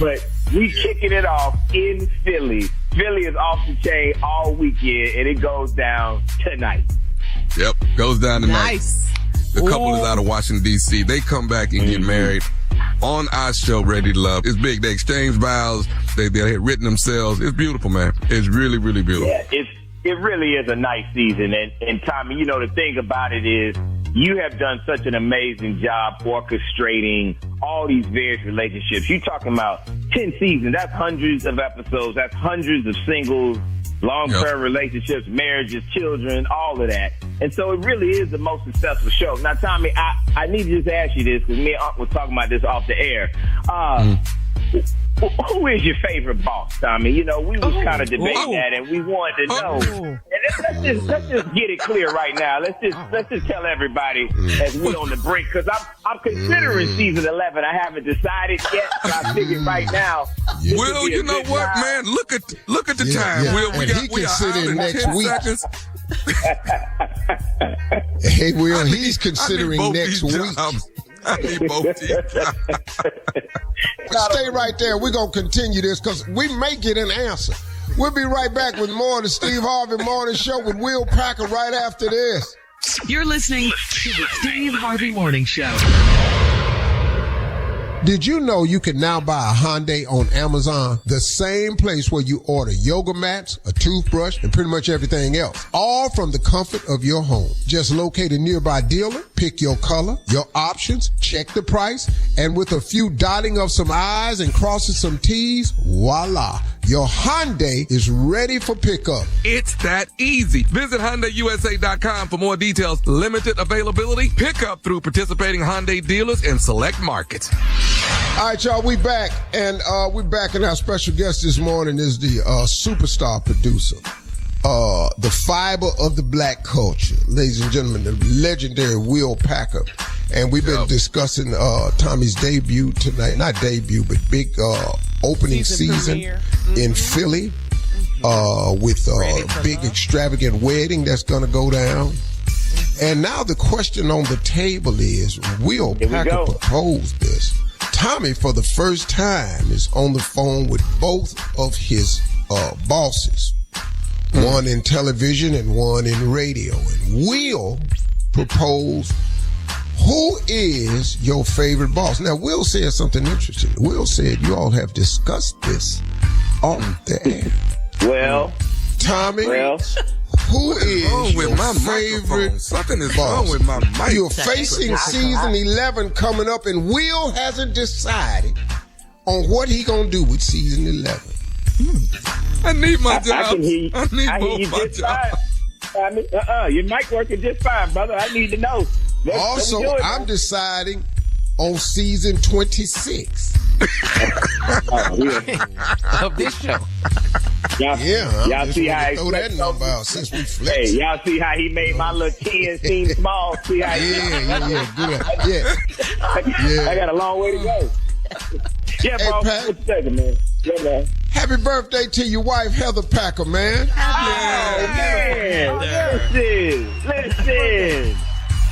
But we kicking it off in Philly. Philly is off the chain all weekend, and it goes down tonight. Yep, goes down tonight. Nice. The couple is out of Washington, D.C. They come back and get married on our show, Ready to Love. It's big. They exchange vows. They had written themselves. It's beautiful, man. It's really, really beautiful. Yeah, it really is a nice season. And Tommy, the thing about it is you have done such an amazing job orchestrating all these various relationships. You're talking about 10 seasons. That's hundreds of episodes. That's hundreds of singles, long-term relationships, marriages, children, all of that. And so it really is the most successful show. Now, Tommy, I need to just ask you this because me and Unc were talking about this off the air. Who is your favorite boss, Tommy? We was kind of debating that, and we wanted to know. And let's just get it clear right now. Let's just tell everybody as we on the break, because I'm considering season 11. I haven't decided yet, but I figured right now. Will, you know what, man? Look at the time. Will, we can sit in next week. Seconds. Hey, Will, he's considering next week. I need both teams. Stay right there. We're going to continue this because we may get an answer. We'll be right back with more of the Steve Harvey Morning Show with Will Packer right after this. You're listening to the Steve Harvey Morning Show. Did you know you can now buy a Hyundai on Amazon? The same place where you order yoga mats, a toothbrush, and pretty much everything else. All from the comfort of your home. Just locate a nearby dealer, pick your color, your options, check the price, and with a few dotting of some I's and crossing some T's, voila. Your Hyundai is ready for pickup. It's that easy. Visit HyundaiUSA.com for more details. Limited availability. Pickup through participating Hyundai dealers in select markets. All right, y'all, we back. And we're back, and our special guest this morning is the superstar producer, the fiber of the black culture. Ladies and gentlemen, the legendary Will Packer. And we've been discussing Tommy's debut tonight. Not debut, but big opening season in Philly with a big extravagant wedding that's going to go down. And now the question on the table is, Will Packer proposed this? Tommy, for the first time, is on the phone with both of his bosses, one in television and one in radio. And Will proposed, who is your favorite boss? Now, Will said something interesting. Will said you all have discussed this on the air. Well, Tommy, who is your favorite Something is boss? wrong with my mic. You're facing season 11 coming up, and Will hasn't decided on what he gonna do with season 11. I need my job. I need both my jobs. Your mic working just fine, brother. I need to know. Also, I'm deciding on season 26. Of this show. Y'all see how he throw that number out since we flexed. Hey, y'all see how he made my little 10 seem small? See how good. I got a long way to go. Yeah, hey, bro. Pat, what you thinking, man? Yeah, man. Happy birthday to your wife, Heather Packer, man. Man, listen.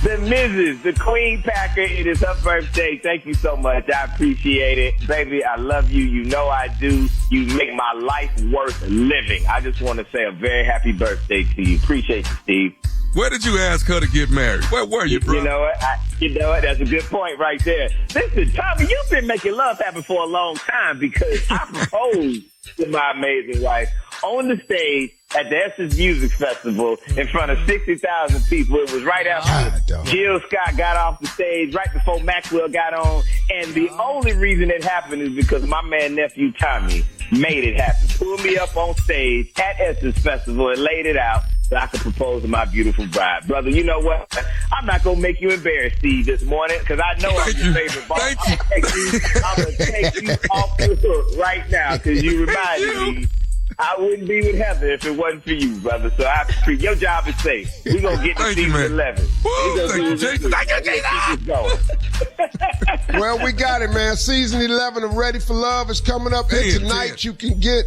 The Mrs., the Queen Packer, it is her birthday. Thank you so much. I appreciate it. Baby, I love you. You know I do. You make my life worth living. I just want to say a very happy birthday to you. Appreciate you, Steve. Where did you ask her to get married? Where were you, bro? You know what? That's a good point right there. Listen, Tommy, you've been making love happen for a long time because I proposed to my amazing wife on the stage at the Essence Music Festival in front of 60,000 people. It was right after Jill Scott got off the stage, right before Maxwell got on. And the only reason it happened is because my man, nephew Tommy, made it happen. Pulled me up on stage at Essence Festival and laid it out so I could propose to my beautiful bride. Brother, you know what? I'm not going to make you embarrassed, Steve, this morning because I know I'm your favorite boss. I'm going to take you off the hook right now because you reminded me I wouldn't be with Heather if it wasn't for you, brother. So I appreciate your job is safe. We're going to get to season 11. Thank you, Jason. Well, we got it, man. Season 11 of Ready for Love is coming up. And tonight you can get...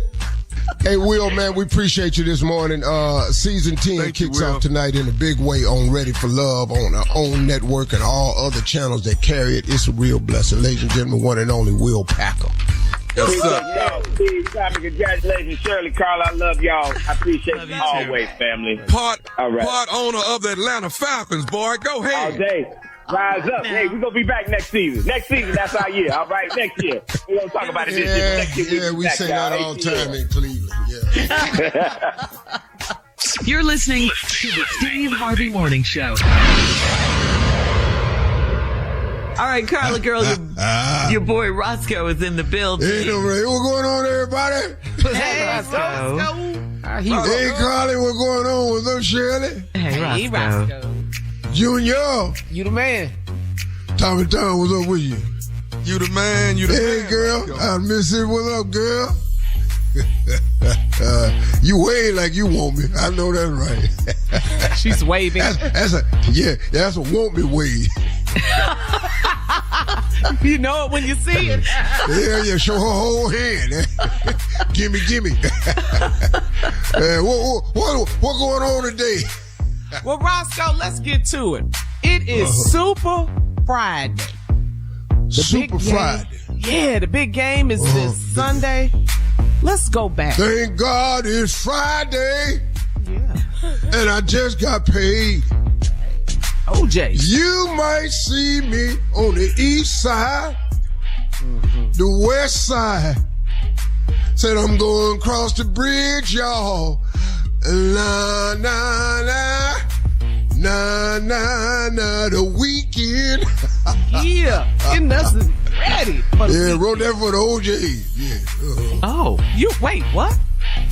Hey, Will, man, we appreciate you this morning. Season 10 kicks off tonight in a big way on Ready for Love on our own network and all other channels that carry it. It's a real blessing. Ladies and gentlemen, one and only Will Packer. Yes, sir. Steve, Tommy, congratulations. Shirley, Carl, I love y'all. I appreciate you always, family. Part owner of the Atlanta Falcons, boy. Go ahead. All day. Rise up. Hey, we're going to be back next season. Next season, that's our year. All right, next year. We're going to talk about it this year. Next year we say that all the time in Cleveland. Yeah. You're listening to the Steve Harvey Morning Show. All right, Carla girl, your boy Roscoe is in the building. Hey, what's going on, everybody? Hey, Roscoe. Hey, Carly, what's going on? What's up, Shirley? Hey, Roscoe. Junior. You the man. Tommy Tom, what's up with you? You the man, you the man. Hey, girl. I miss it. What's up, girl? You wave like you want me. I know that's right. She's waving. That's a want me wave. You know it when you see it. Yeah, show her whole hand. gimme. What going on today? Well, Roscoe, let's get to it. It is Super Friday. Super Friday. Yeah, the big game is this Sunday. Let's go back. Thank God it's Friday. Yeah. And I just got paid. OJ. You might see me on the east side, the west side. Said I'm going across the bridge, y'all. Na, na, na. Na, na, na, the weekend. Yeah, getting us ready. Yeah, wrote that for the OJs. Yeah. Oh, wait, what?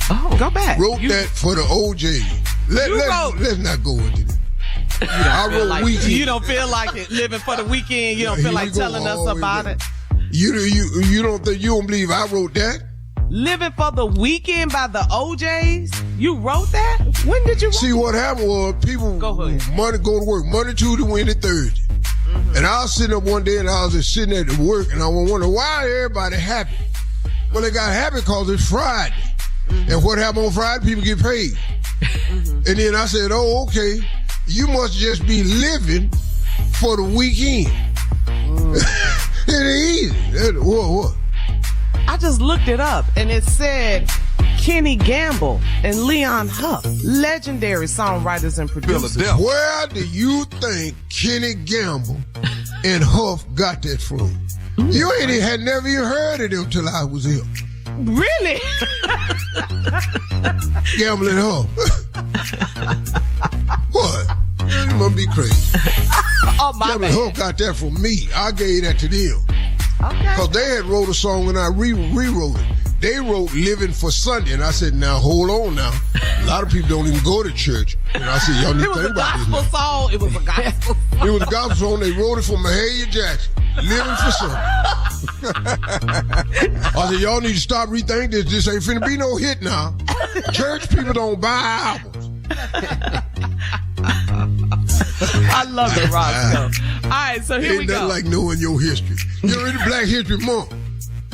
Oh, go back. Wrote that for the OJs. Let's not go into that. I wrote weekend. You don't feel like it living for the weekend. You don't feel like telling us about it. You don't believe I wrote that? Living for the Weekend by the OJs? You wrote that? When did you write See, what happened was people go to work Monday, Tuesday, Wednesday, Thursday. Mm-hmm. And I was sitting up one day and I was just sitting at work and I was wondering why everybody happy. Well, they got happy because it's Friday. Mm-hmm. And what happened on Friday? People get paid. Mm-hmm. And then I said, oh, okay. You must just be living for the weekend. It ain't easy. What? I just looked it up and it said Kenny Gamble and Leon Huff, legendary songwriters and producers. Where do you think Kenny Gamble and Huff got that from? You had never even heard of them till I was here. Really? Gamble and Huff. What? You must be crazy. Oh, my Gamble and Huff got that from me. I gave that to them. Okay. Because they had wrote a song and I rewrote it. They wrote Living for Sunday. And I said, now, hold on now. A lot of people don't even go to church. And I said, y'all need to think about this. It was a gospel song. It was a gospel song. They wrote it for Mahalia Jackson. Living for Sunday. I said, y'all need to stop rethinking this. This ain't finna be no hit now. Church people don't buy albums. I love it, Roscoe. All right, so here we go. Ain't nothing like knowing your history. You're in Black History Month.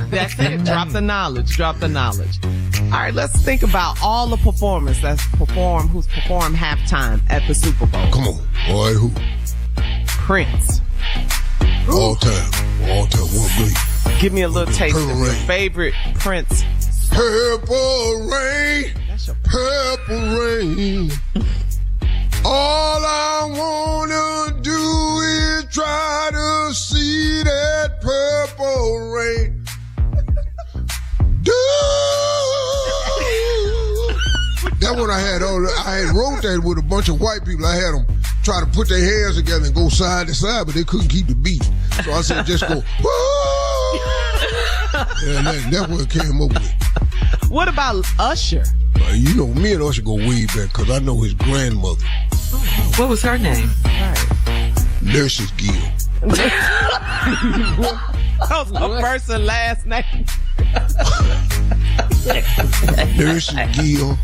That's it. Drop the knowledge. Drop the knowledge. All right, let's think about all the performers who's performed halftime at the Super Bowl. Come on, boy, who? Prince. All time. What great? Give me a little taste of your favorite Prince. Purple rain, purple rain. All I wanna do is try to see that purple rain. That one I had wrote that with a bunch of white people. I had them try to put their hands together and go side to side, but they couldn't keep the beat. So I said, just go, whoa! And that's what it came up with. What about Usher? You know, me and Usher go way back because I know his grandmother. What was her name? Right. Nurses Gill. That was her first and last name. Nurses Gill.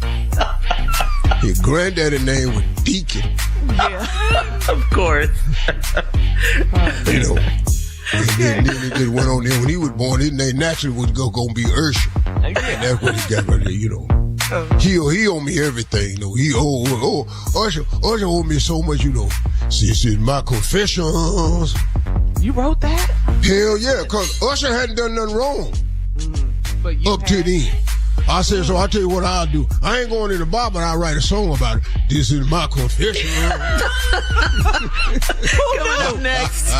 His granddaddy name was Deacon. Yeah. Of course. You know. And then it just went on there. When he was born, his name naturally was going to be Usher. And that's what he got right there, you know. He owe me everything, you know. Usher owe me so much, you know. This is my confessions. You wrote that? Hell yeah, because Usher hadn't done nothing wrong up to then. I said, so I tell you what I'll do. I ain't going in the bar, but I'll write a song about it. This is my confession. Coming up next.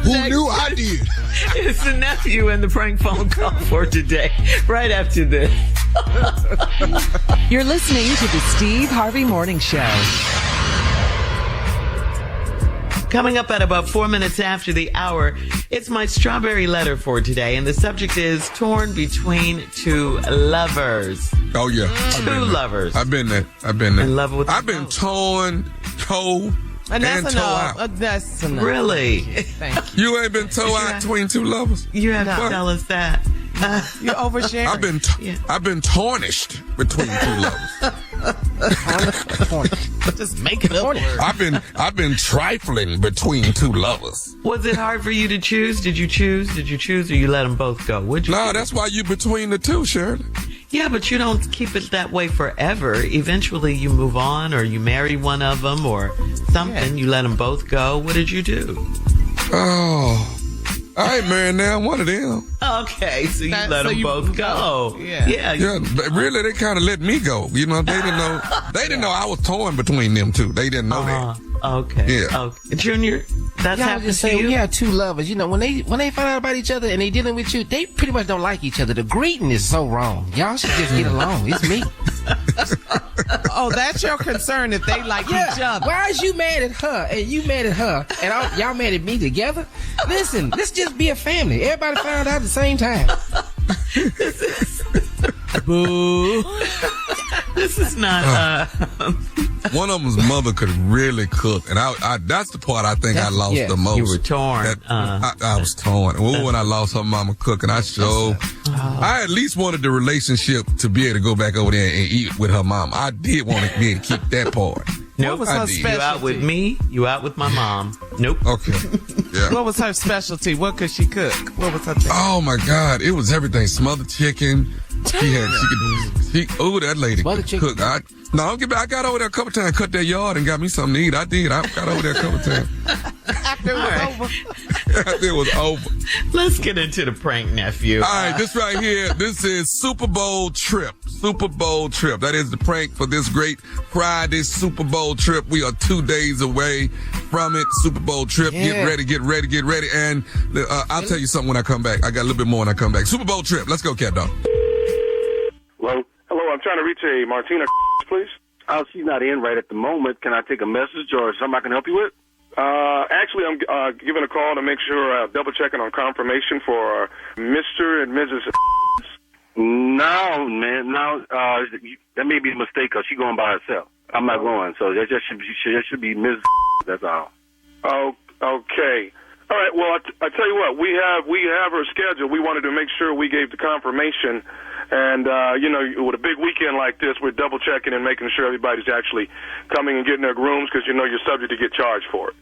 Who knew I did? It's the nephew and the prank phone call for today. Right after this. You're listening to the Steve Harvey Morning Show. Coming up at about 4 minutes after the hour, it's my strawberry letter for today, and the subject is torn between two lovers. Oh, yeah. Two lovers. I've been there. In love with I've been torn, toe, and toe out. That's enough. Really? Thank you. You ain't been toe out between two lovers? You have to tell us that. You're oversharing. I've been tarnished between two lovers. Just make it up. I've been trifling between two lovers. Was it hard for you to choose? Did you choose, or you let them both go? Would you? No, that's why you between the two, Shirley. Yeah, but you don't keep it that way forever. Eventually, you move on, or you marry one of them, or something. Yeah. You let them both go. What did you do? Oh, I ain't married now. One of them. Okay, so you let them both go. Yeah. But really, they kind of let me go. You know, they didn't know. They didn't know I was torn between them two. They didn't know that. Okay. Yeah. Okay. Junior, that's happened to you? We have two lovers. You know, when they find out about each other and they dealing with you, they pretty much don't like each other. The greeting is so wrong. Y'all should just get along. It's me. Oh, that's your concern if they like each other. Why is you mad at her and you mad at her and y'all mad at me together? Listen, let's just be a family. Everybody found out at the same time. Boo. This is not. One of them's mother could really cook, and I that's the part I think I lost the most. You were torn. I was torn. When I lost her mama cooking, I at least wanted the relationship to be able to go back over there and eat with her mom. I did want to be able to keep that part. Nope. What was her specialty? You out with me, you out with my mom. Nope. Okay. Yeah. What was her specialty? What could she cook? What was her thing? Oh my God. It was everything. Smothered chicken. That lady could cook. I got over there a couple times, cut that yard and got me something to eat. I did. I got over there a couple times. After it was over. After it was over. Let's get into the prank, nephew. All right, this right here, this is Super Bowl trip. Super Bowl trip. That is the prank for this great Friday Super Bowl trip. We are 2 days away from it. Super Bowl trip. Yeah. Get ready. And I'll tell you something when I come back. I got a little bit more when I come back. Super Bowl trip. Let's go, Cat Dog. Hello, I'm trying to reach a Martina, please. Oh, she's not in right at the moment. Can I take a message or something I can help you with? Actually, I'm giving a call to make sure, double-checking on confirmation for Mr. and Mrs. No, man, no. That may be a mistake because she's going by herself. I'm not going, so that should be Ms. That's all. Oh, okay. All right, well, I tell you what, we have her scheduled. We wanted to make sure we gave the confirmation. And, with a big weekend like this, we're double-checking and making sure everybody's actually coming and getting their grooms because, you're subject to get charged for it.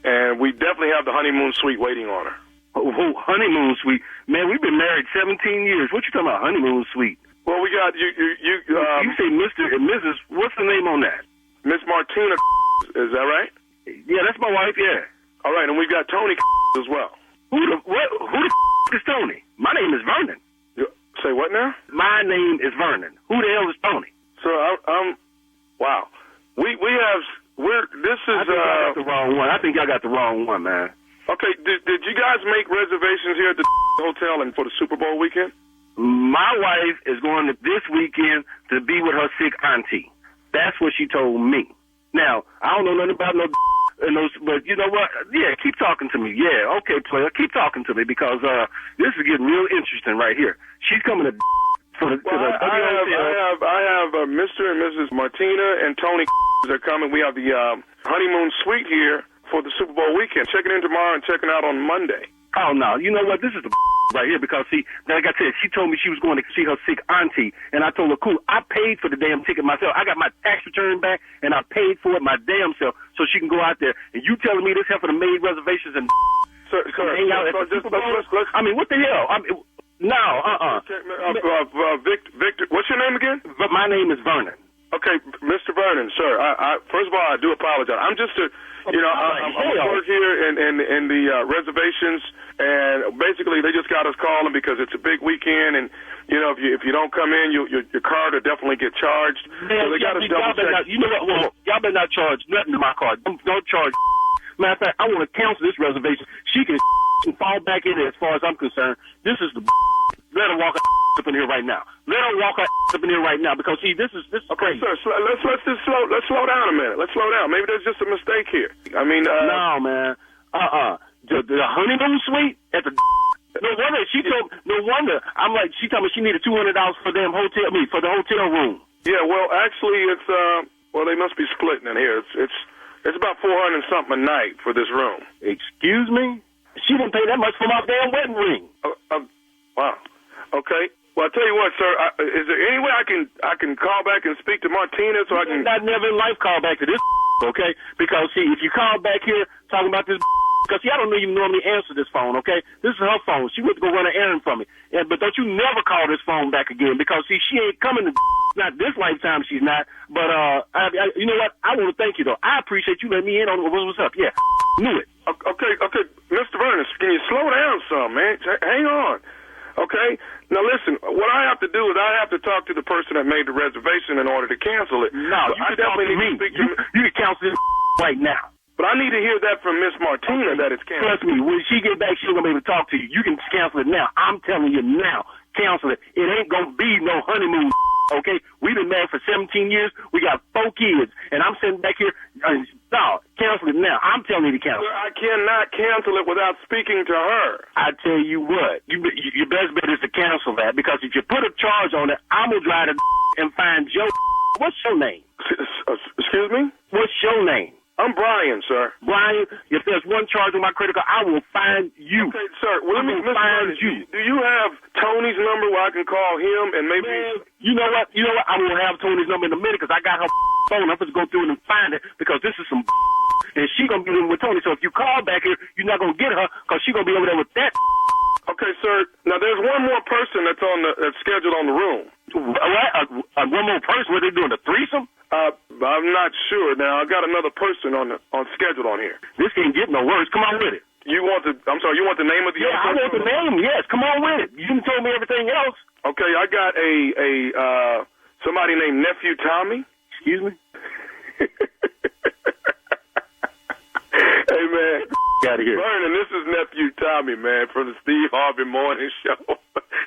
And we definitely have the honeymoon suite waiting on her. honeymoon suite. Man, we've been married 17 years. What you talking about, honeymoon suite? Well, we got you you say Mr. and Mrs. What's the name on that? Miss Martina, is that right? Yeah, that's my wife, yeah. All right, and we've got Tony as well. Who the is Tony? My name is Vernon. Say what now? My name is Vernon. Who the hell is Tony? So wow. This is I think I got the wrong one. I think I got the wrong one, man. Okay, did you guys make reservations here at the hotel and for the Super Bowl weekend? My wife is going this weekend to be with her sick auntie. That's what she told me. Now, I don't know nothing about but you know what? Yeah, keep talking to me. Yeah, okay, player, keep talking to me because this is getting real interesting right here. She's coming to I have Mr. and Mrs. Martina and Tony. They're coming. We have the honeymoon suite here for the Super Bowl weekend. Checking in tomorrow and checking out on Monday. Oh, no. You know what? This is the right here because, see, like I said, she told me she was going to see her sick auntie, and I told her, cool, I paid for the damn ticket myself. I got my tax return back, and I paid for it my damn self so she can go out there. And you telling me this heifer done made reservations and hang out at the Super Bowl? I mean, what the hell? Victor, what's your name again? My name is Vernon. Okay, Mr. Vernon, sir. First of all, I do apologize. I'm just I'm at work here in the reservations, and basically they just got us calling because it's a big weekend, and if you don't come in, your card will definitely get charged. Man, so they got us double check. You know what? Well, y'all better not charge nothing to my card. Don't charge. Matter of fact, I want to cancel this reservation. She can fall back in it as far as I'm concerned. This is the let her walk up in here right now. Let her walk up in here right now because see, this is okay, crazy. Sir, let's slow down a minute. Let's slow down. Maybe there's just a mistake here. I mean, no, man. The honeymoon suite at the. No wonder she told. No wonder I'm like she told me she needed $200 for the hotel room. Yeah, well, actually, it's they must be splitting in here. It's about $400 something a night for this room. Excuse me? She didn't pay that much for my damn wedding ring. Wow. Okay. Well, I tell you what, sir. Is there any way I can call back and speak to Martina so I can? I'd never in life call back to this. Okay? Because see, if you call back here talking about this, because see, I don't even normally answer this phone. Okay? This is her phone. She went to go run an errand for me. But don't you never call this phone back again because see, she ain't coming to. Not this lifetime, she's not. But you know what? I want to thank you though. I appreciate you letting me in on what's up. Yeah, knew it. Okay, Mr. Vernon, can you slow down some, man? Hang on. Okay. Now listen, what I have to do is I have to talk to the person that made the reservation in order to cancel it. No, you can definitely need to speak to me. You can cancel this right now. But I need to hear that from Miss Martina that it's canceled. Trust me, when she get back, she's gonna be able to talk to you. You can cancel it now. I'm telling you now, cancel it. It ain't gonna be no honeymoon. Okay, we've been married for 17 years. We got 4 kids, and I'm sitting back here. No, cancel it now. I'm telling you to cancel. Sir, I cannot cancel it without speaking to her. I tell you what, your best bet is to cancel that because if you put a charge on it, I'm gonna drive to and find Joe. What's your name? Excuse me? What's your name? I'm Brian, sir. Brian, if there's one charge on my credit card, I will find you. Okay, sir. Well, let me find you. Do you have Tony's number where I can call him and maybe? Man, you know what? I will have Tony's number in a minute because I got her phone. I'm supposed to go through it and find it because this is some and she gonna be in with Tony. So if you call back here, you're not gonna get her because she gonna be over there with that. Okay, sir. Now there's one more person that's scheduled on the room. What? One more person? What are they doing? A threesome? I'm not sure. Now I got another person on scheduled on here. This can't get no worse. Come on with it. You want the name of the other person? I want the name. Yes, come on with it. You didn't tell me everything else. Okay, I got a somebody named Nephew Tommy. Excuse me. Hey man, out of here. Vernon, this is Nephew Tommy, man, from the Steve Harvey Morning Show.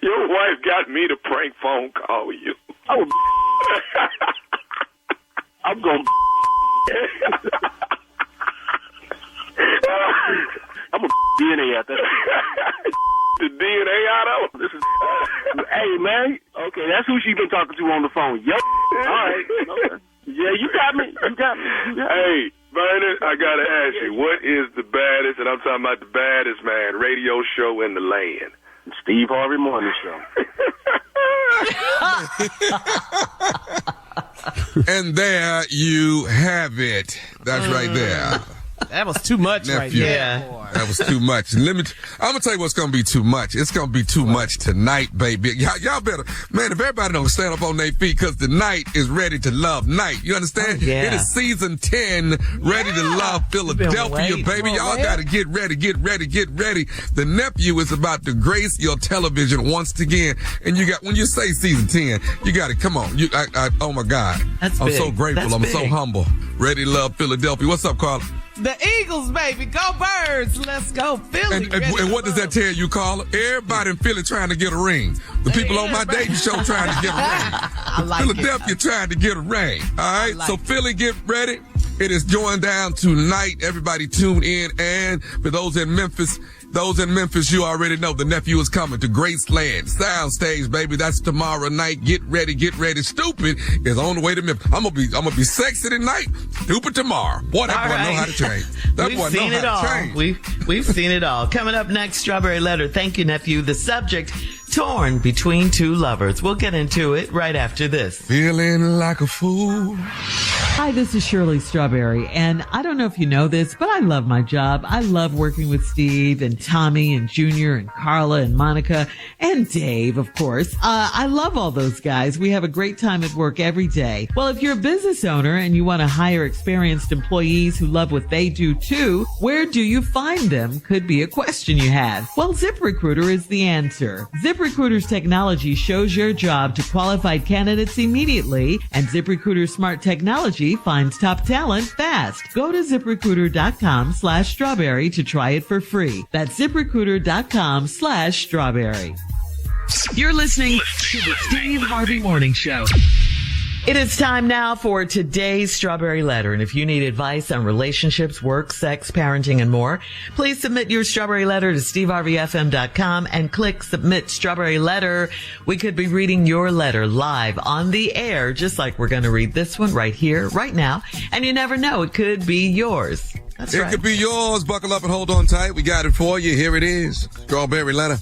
Your wife got me to prank phone call you. Oh, I'm going. I'm a DNA out there. The DNA out of this is. Hey man, okay, that's who she been talking to on the phone. Yep. All right. Okay. Yeah, you got me. Hey, Vernon, I gotta ask you, what is the baddest, and I'm talking about the baddest, man, radio show in the land? Steve Harvey Morning Show. And there you have it. That's right there. That was too much right Nephew. there. Yeah. That was too much. I'm going to tell you what's going to be too much. It's going to be too much tonight, baby. Y'all better, man, if everybody don't stand up on their feet, because tonight is Ready to Love night. You understand? Oh, yeah. It is season 10, Ready to Love Philadelphia, baby. Y'all got to get ready. The nephew is about to grace your television once again. And you got, when you say season 10, you got to, come on. Oh my God. That's I'm big. so grateful. That's I'm so big. humble. Ready to Love Philadelphia. What's up, Carla? The Eagles, baby. Go Birds. Let's go. Philly. And what does that tell you, Carla? Everybody in Philly trying to get a ring. The people on my dating show trying to get a ring. Philadelphia trying to get a ring. All right? So Philly, get ready. It is going down tonight. Everybody tune in. And for those in Memphis, you already know the nephew is coming to Graceland Soundstage, baby. That's tomorrow night. Get ready. Stupid is on the way to Memphis. I'm gonna be sexy tonight. Stupid tomorrow. Boy, that boy know how to change. We've seen it all. We've seen it all. Coming up next, Strawberry Letter. Thank you, nephew. The subject: torn between two lovers. We'll get into it right after this. Feeling like a fool. Hi, this is Shirley Strawberry, and I don't know if you know this, but I love my job. I love working with Steve and Tommy and Junior and Carla and Monica and Dave, of course. I love all those guys. We have a great time at work every day. Well, if you're a business owner and you want to hire experienced employees who love what they do too, where do you find them? Could be a question you have. Well, ZipRecruiter is the answer. ZipRecruiter's technology shows your job to qualified candidates immediately, and ZipRecruiter's smart technology finds top talent fast. Go to ZipRecruiter.com/strawberry to try it for free. That's ZipRecruiter.com/strawberry. You're listening to the Steve Harvey Morning Show. It is time now for today's Strawberry Letter. And if you need advice on relationships, work, sex, parenting, and more, please submit your Strawberry Letter to SteveHarveyFM.com and click Submit Strawberry Letter. We could be reading your letter live on the air, just like we're going to read this one right here, right now. And you never know, it could be yours. That's right. It could be yours. Buckle up and hold on tight. We got it for you. Here it is. Strawberry Letter.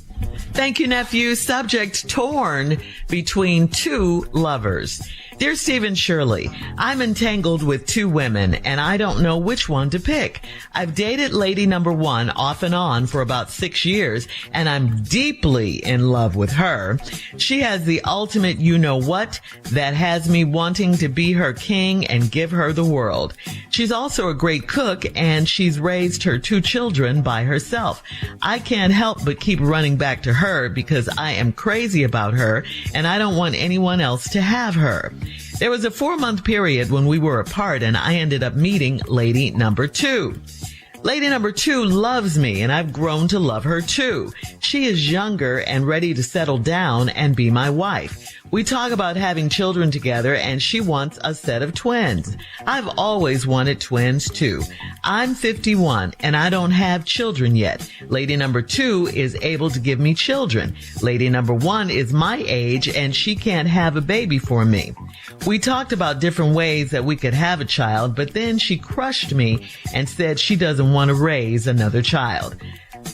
Thank you, nephew. Subject: torn between two lovers. Dear Steve and Shirley, I'm entangled with two women, and I don't know which one to pick. I've dated lady number one off and on for about 6 years, and I'm deeply in love with her. She has the ultimate you-know-what that has me wanting to be her king and give her the world. She's also a great cook, and she's raised her 2 children by herself. I can't help but keep running back to her because I am crazy about her, and I don't want anyone else to have her. There was a 4-month period when we were apart, and I ended up meeting lady number 2. Lady number 2 loves me, and I've grown to love her too. She is younger and ready to settle down and be my wife. We talk about having children together, and she wants a set of twins. I've always wanted twins too. I'm 51 and I don't have children yet. Lady number 2 is able to give me children. Lady number 1 is my age and she can't have a baby for me. We talked about different ways that we could have a child, but then she crushed me and said she doesn't want to raise another child.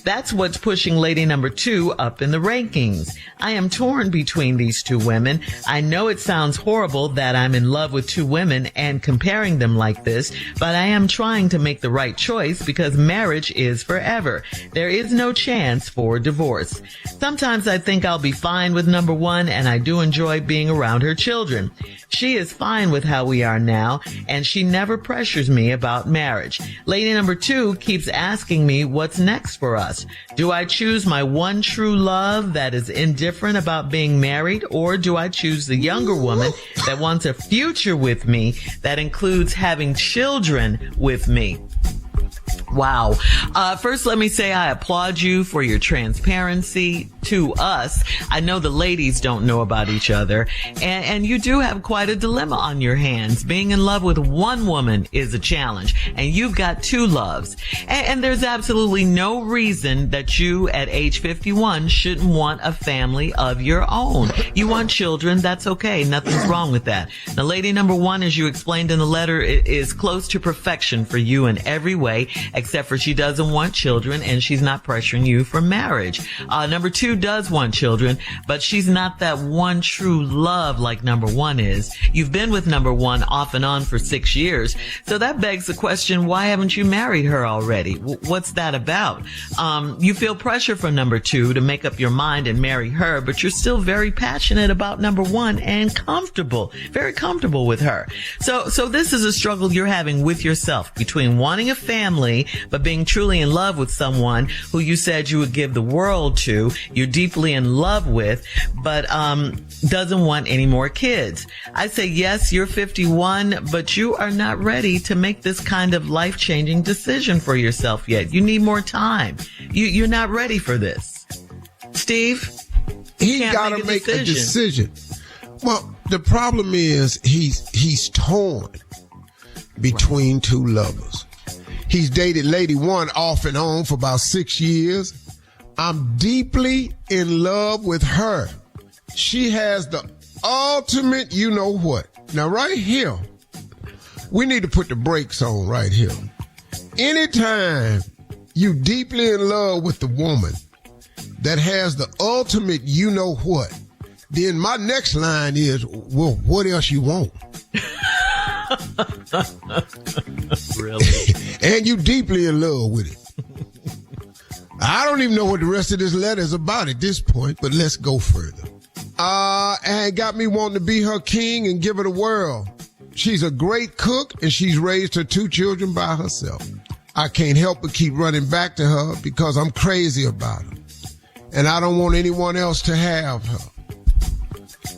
That's what's pushing lady number 2 up in the rankings. I am torn between these 2 women. I know it sounds horrible that I'm in love with 2 women and comparing them like this, but I am trying to make the right choice because marriage is forever. There is no chance for divorce. Sometimes I think I'll be fine with number 1, and I do enjoy being around her children. She is fine with how we are now, and she never pressures me about marriage. Lady number 2 keeps asking me what's next for us. Do I choose my one true love that is indifferent about being married, or do I choose the younger woman that wants a future with me that includes having children with me? Wow. First, let me say I applaud you for your transparency to us. I know the ladies don't know about each other, and you do have quite a dilemma on your hands. Being in love with one woman is a challenge, and you've got 2 loves. And there's absolutely no reason that you at age 51 shouldn't want a family of your own. You want children, that's okay. Nothing's wrong with that. Now, lady number 1, as you explained in the letter, is close to perfection for you in every way, except for she doesn't want children and she's not pressuring you for marriage. Number 2 does want children, but she's not that one true love like number 1 is. You've been with number 1 off and on for 6 years. So that begs the question, why haven't you married her already? What's that about? You feel pressure from number 2 to make up your mind and marry her, but you're still very passionate about number 1 and very comfortable with her. So this is a struggle you're having with yourself between wanting a family, but being truly in love with someone who you said you would give the world to, you're deeply in love with, but doesn't want any more kids. I say, yes, you're 51, but you are not ready to make this kind of life-changing decision for yourself yet. You need more time. You're not ready for this. Steve? He got to make a decision. Well, the problem is he's torn between two lovers. He's dated lady 1 off and on for about 6 years. I'm deeply in love with her. She has the ultimate you know what. Now right here, we need to put the brakes on right here. Anytime you deeply in love with the woman that has the ultimate you know what, then my next line is, well, what else you want? Really? And you deeply in love with it. I don't even know what the rest of this letter is about at this point, but let's go further. And got me wanting to be her king and give her the world. She's a great cook and she's raised her 2 children by herself. I can't help but keep running back to her because I'm crazy about her. And I don't want anyone else to have her.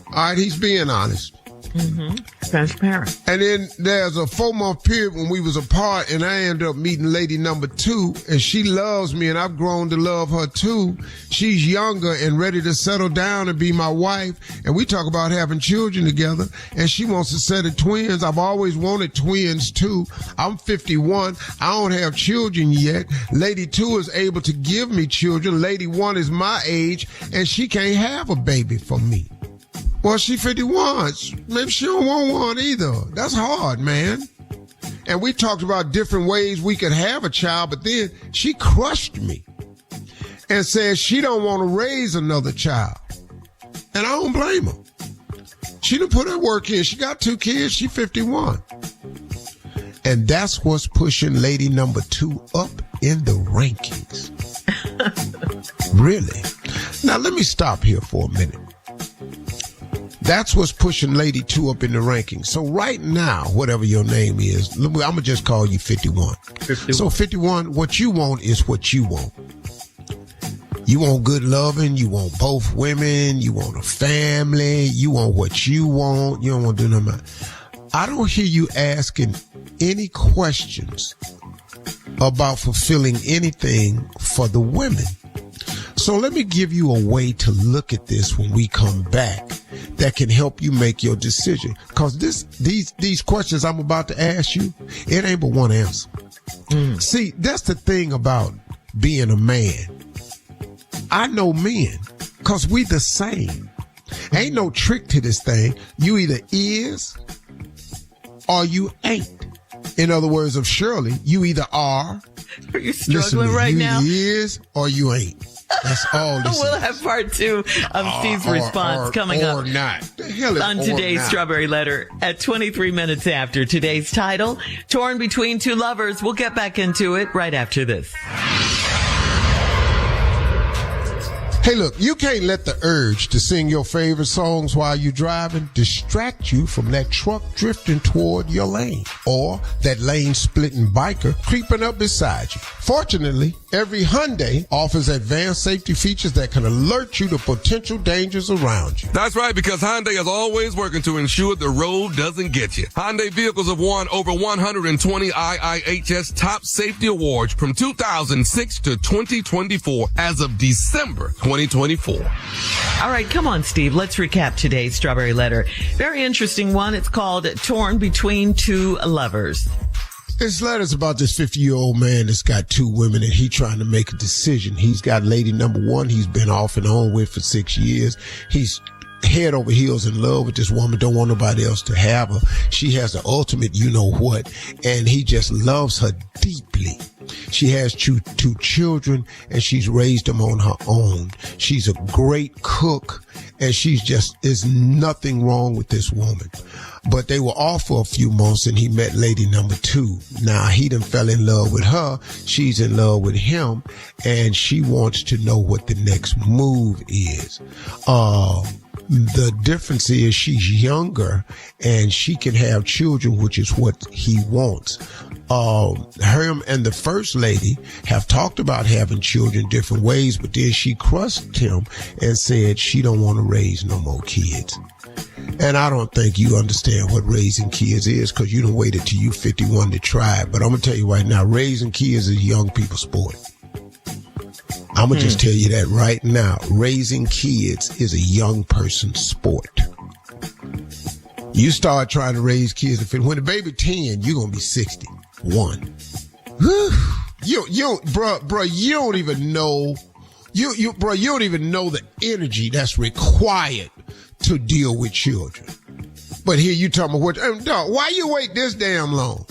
All right, he's being honest. Mm-hmm. Transparent. And then there's a 4-month period when we was apart and I ended up meeting lady number 2 and she loves me and I've grown to love her too. She's younger and ready to settle down and be my wife. And we talk about having children together and she wants a set of twins. I've always wanted twins too. I'm 51. I don't have children yet. Lady 2 is able to give me children. Lady 1 is my age and she can't have a baby for me. Well, she 51. Maybe she don't want one either. That's hard, man. And we talked about different ways we could have a child, but then she crushed me and said she don't want to raise another child. And I don't blame her. She done put her work in. She got 2 kids. She 51. And that's what's pushing lady number 2 up in the rankings. Really? Now, let me stop here for a minute. That's what's pushing lady 2 up in the rankings. So right now, whatever your name is, I'm going to just call you 51. 51. So 51, what you want is what you want. You want good loving. You want both women. You want a family. You want what you want. You don't want to do nothing. I don't hear you asking any questions about fulfilling anything for the women. So let me give you a way to look at this when we come back that can help you make your decision. Because these questions I'm about to ask you, it ain't but one answer. See, that's the thing about being a man. I know men because we the same. Ain't no trick to this thing. You either is or you ain't. In other words of Shirley, you either are. Are you struggling right now? You is or you ain't. That's all this We'll is. have part 2 of Steve's response coming up on today's Strawberry Letter at 23 minutes after today's title, Torn Between Two Lovers. We'll get back into it right after this. Hey, look, you can't let the urge to sing your favorite songs while you're driving distract you from that truck drifting toward your lane or that lane-splitting biker creeping up beside you. Fortunately, every Hyundai offers advanced safety features that can alert you to potential dangers around you. That's right, because Hyundai is always working to ensure the road doesn't get you. Hyundai vehicles have won over 120 IIHS Top Safety Awards from 2006 to 2024 as of December 2024. All right, come on, Steve. Let's recap today's Strawberry Letter. Very interesting one. It's called Torn Between Two Lovers. This letter's about this 50-year-old man that's got 2 women and he trying to make a decision. He's got lady number 1 he's been off and on with for 6 years. He's head over heels in love with this woman, don't want nobody else to have her. She has the ultimate you know what, and he just loves her deeply. She has two children, and she's raised them on her own. She's a great cook, and there's nothing wrong with this woman. But they were off for a few months, and he met lady number 2. Now, he done fell in love with her. She's in love with him, and she wants to know what the next move is. The difference is she's younger, and she can have children, which is what he wants. Him and the first lady have talked about having children different ways, but then she crushed him and said she don't want to raise no more kids. And I don't think you understand what raising kids is, because you done waited till you 51 to try it. But I'm going to tell you right now, raising kids is a young people's sport. I'm going to just tell you that right now. Raising kids is a young person's sport. You start trying to raise kids. When the baby 10, you're going to be 61. Bro, you don't even know. You don't even know the energy that's required to deal with children. But here you talking about dog, why you wait this damn long?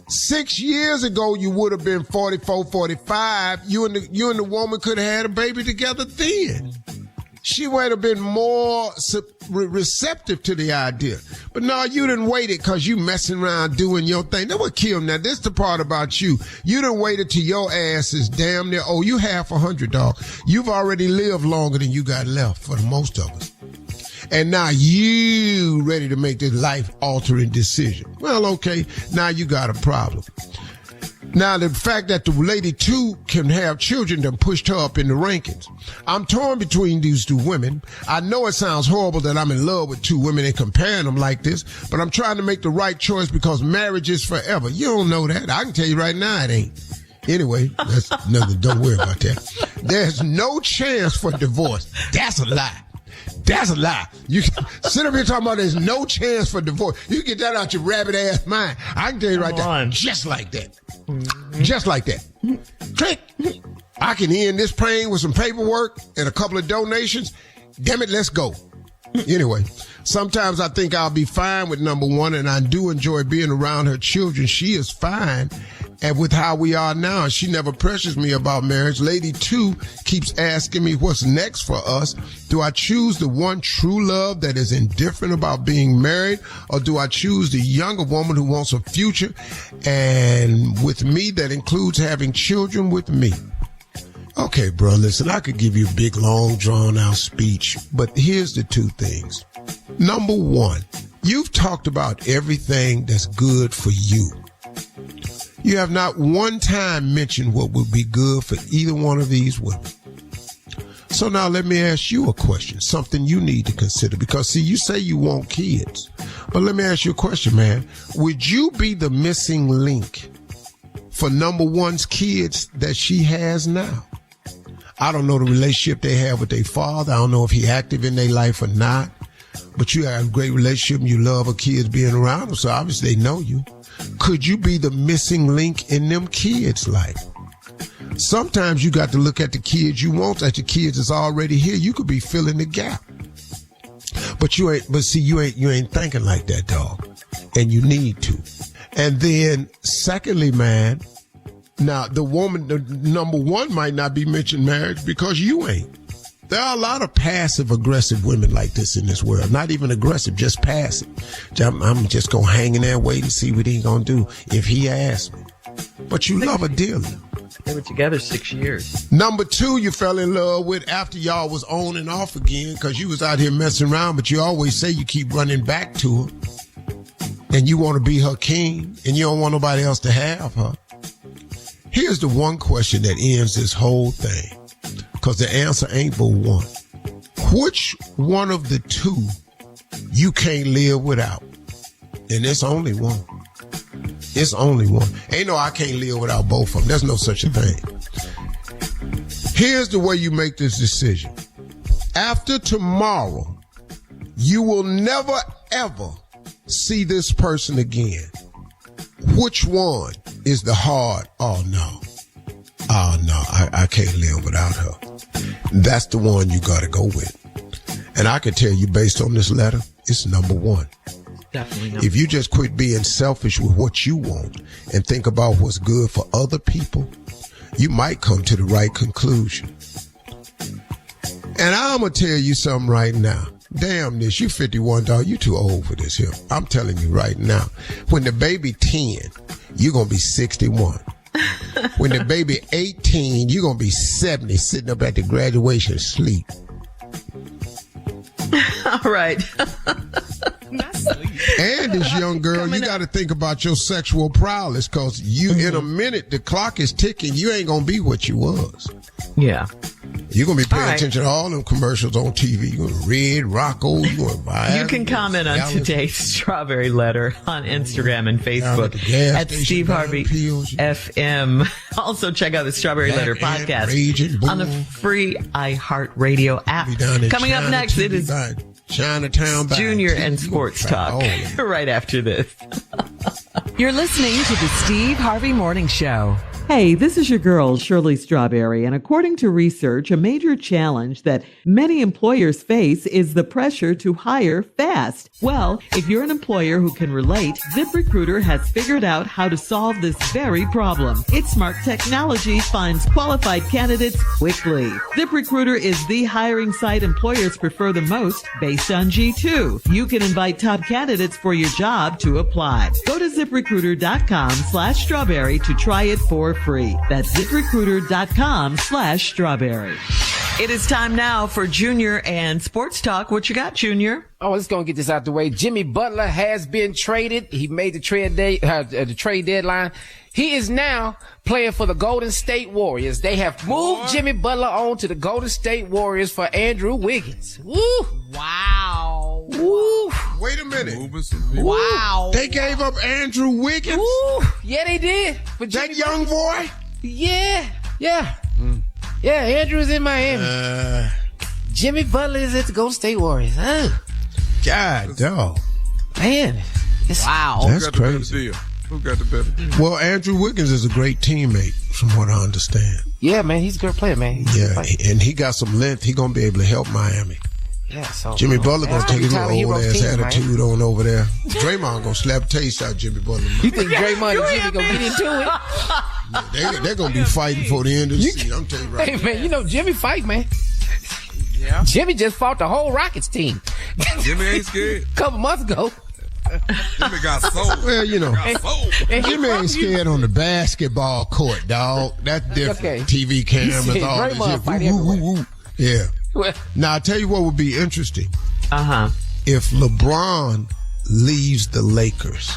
6 years ago, you would have been 44, 45. You and the woman could have had a baby together then. She might have been more receptive to the idea. But no, you didn't wait it because you messing around doing your thing. That would kill. Now, this is the part about you. You done waited till your ass is damn near, you half 100, dog. You've already lived longer than you got left for the most of us. And now you ready to make this life-altering decision. Well, okay, now you got a problem. Now, the fact that the lady 2 can have children done pushed her up in the rankings. I'm torn between these 2 women. I know it sounds horrible that I'm in love with 2 women and comparing them like this, but I'm trying to make the right choice because marriage is forever. You don't know that. I can tell you right now it ain't. Anyway, that's nothing. Don't worry about that. There's no chance for divorce. That's a lie. That's a lie. You sit up here talking about there's no chance for divorce. You get that out your rabbit ass mind. I can tell you right there, just like that. Just like that. Click. I can end this pain with some paperwork and a couple of donations. Damn it, let's go. Anyway, sometimes I think I'll be fine with number 1, and I do enjoy being around her children. She is fine. And with how we are now, she never pressures me about marriage. Lady 2 keeps asking me what's next for us. Do I choose the one true love that is indifferent about being married, or do I choose the younger woman who wants a future and with me that includes having children with me? Okay, bro, listen, I could give you a big, long, drawn-out speech, but here's the 2 things. Number 1, you've talked about everything that's good for you. You have not one time mentioned what would be good for either one of these women. So now let me ask you a question, something you need to consider, because see, you say you want kids, but let me ask you a question, man. Would you be the missing link for number 1's kids that she has now? I don't know the relationship they have with their father. I don't know if he's active in their life or not, but you have a great relationship and you love her kids being around them, so obviously they know you. Could you be the missing link in them kids' life? Sometimes you got to look at the kids you want, at the kids that's already here. You could be filling the gap. But you ain't thinking like that, dog. And you need to. And then secondly, man, now the woman, the number 1 might not be mentioned marriage because you ain't. There are a lot of passive-aggressive women like this in this world. Not even aggressive, just passive. I'm just going to hang in there and wait and see what he's going to do if he asks me. But you love her dearly. They were together 6 years. Number 2, you fell in love with after y'all was on and off again because you was out here messing around, but you always say you keep running back to her. And you want to be her king, and you don't want nobody else to have her. Here's the one question that ends this whole thing. Because the answer ain't but one. Which one of the 2 you can't live without? And it's only one. It's only one. Ain't no I can't live without both of them. There's no such a thing. Here's the way you make this decision. After tomorrow, you will never, ever see this person again. Which one is the hard, oh no, I can't live without her? That's the one you got to go with. And I can tell you based on this letter, it's number 1. Definitely not. If you just quit being selfish with what you want and think about what's good for other people, you might come to the right conclusion. And I'm going to tell you something right now. Damn this, you 51, dog. You too old for this here. I'm telling you right now. When the baby 10, you're going to be 61. When the baby 18, you're going to be 70, sitting up at the graduation sleep. All right. And this young girl, you got to think about your sexual prowess, because in a minute, the clock is ticking. You ain't going to be what you was. Yeah. You're going to be paying attention to all them commercials on TV. You're going to read Rocco. You're going to buy. You can comment on today's Strawberry Letter on Instagram and Facebook at Steve Harvey FM. Also, check out the Strawberry Letter podcast on the free iHeartRadio app. Coming up next, it is Chinatown Junior and Sports Talk right after this. You're listening to the Steve Harvey Morning Show. Hey, this is your girl, Shirley Strawberry, and according to research, a major challenge that many employers face is the pressure to hire fast. Well, if you're an employer who can relate, ZipRecruiter has figured out how to solve this very problem. Its smart technology finds qualified candidates quickly. ZipRecruiter is the hiring site employers prefer the most based on G2. You can invite top candidates for your job to apply. Go to ZipRecruiter.com/strawberry to try it for free. That's ZipRecruiter.com/strawberry. It is time now for Junior and Sports Talk. What you got, Junior? Oh, let's go and get this out the way. Jimmy Butler has been traded. He made the trade deadline. He is now playing for the Golden State Warriors. They have moved Jimmy Butler on to the Golden State Warriors for Andrew Wiggins. Woo! Wow. Woo! Wait a minute. Wow. They gave up Andrew Wiggins? Woo! Yeah, they did. But that young boy? Yeah. Yeah. Yeah, Andrew is in Miami. Jimmy Butler is at the Golden State Warriors. God, dog. Man. Wow. That's crazy. Who got the better deal? Well, Andrew Wiggins is a great teammate, from what I understand. Yeah, man, he's a good player, man. Yeah, and he got some length. He gonna be able to help Miami. Yeah, so Jimmy Butler gonna take his little old ass attitude on over there. Draymond gonna slap a taste out Jimmy Butler. You think Draymond and Jimmy gonna get into it? Yeah, they're gonna be fighting for the end of the season. I'm telling you right now. Hey, man, you know Jimmy fight, man. Yeah. Jimmy just fought the whole Rockets team. Jimmy ain't scared. A couple months ago. Jimmy got sold. Well, you know, And Jimmy ain't scared on the basketball court, dog. That's different. Okay. TV cameras, all this Draymond shit. fight Woo, woo, everywhere. woo. Yeah. Well, Now, I'll tell you what would be interesting. Uh-huh. If LeBron leaves the Lakers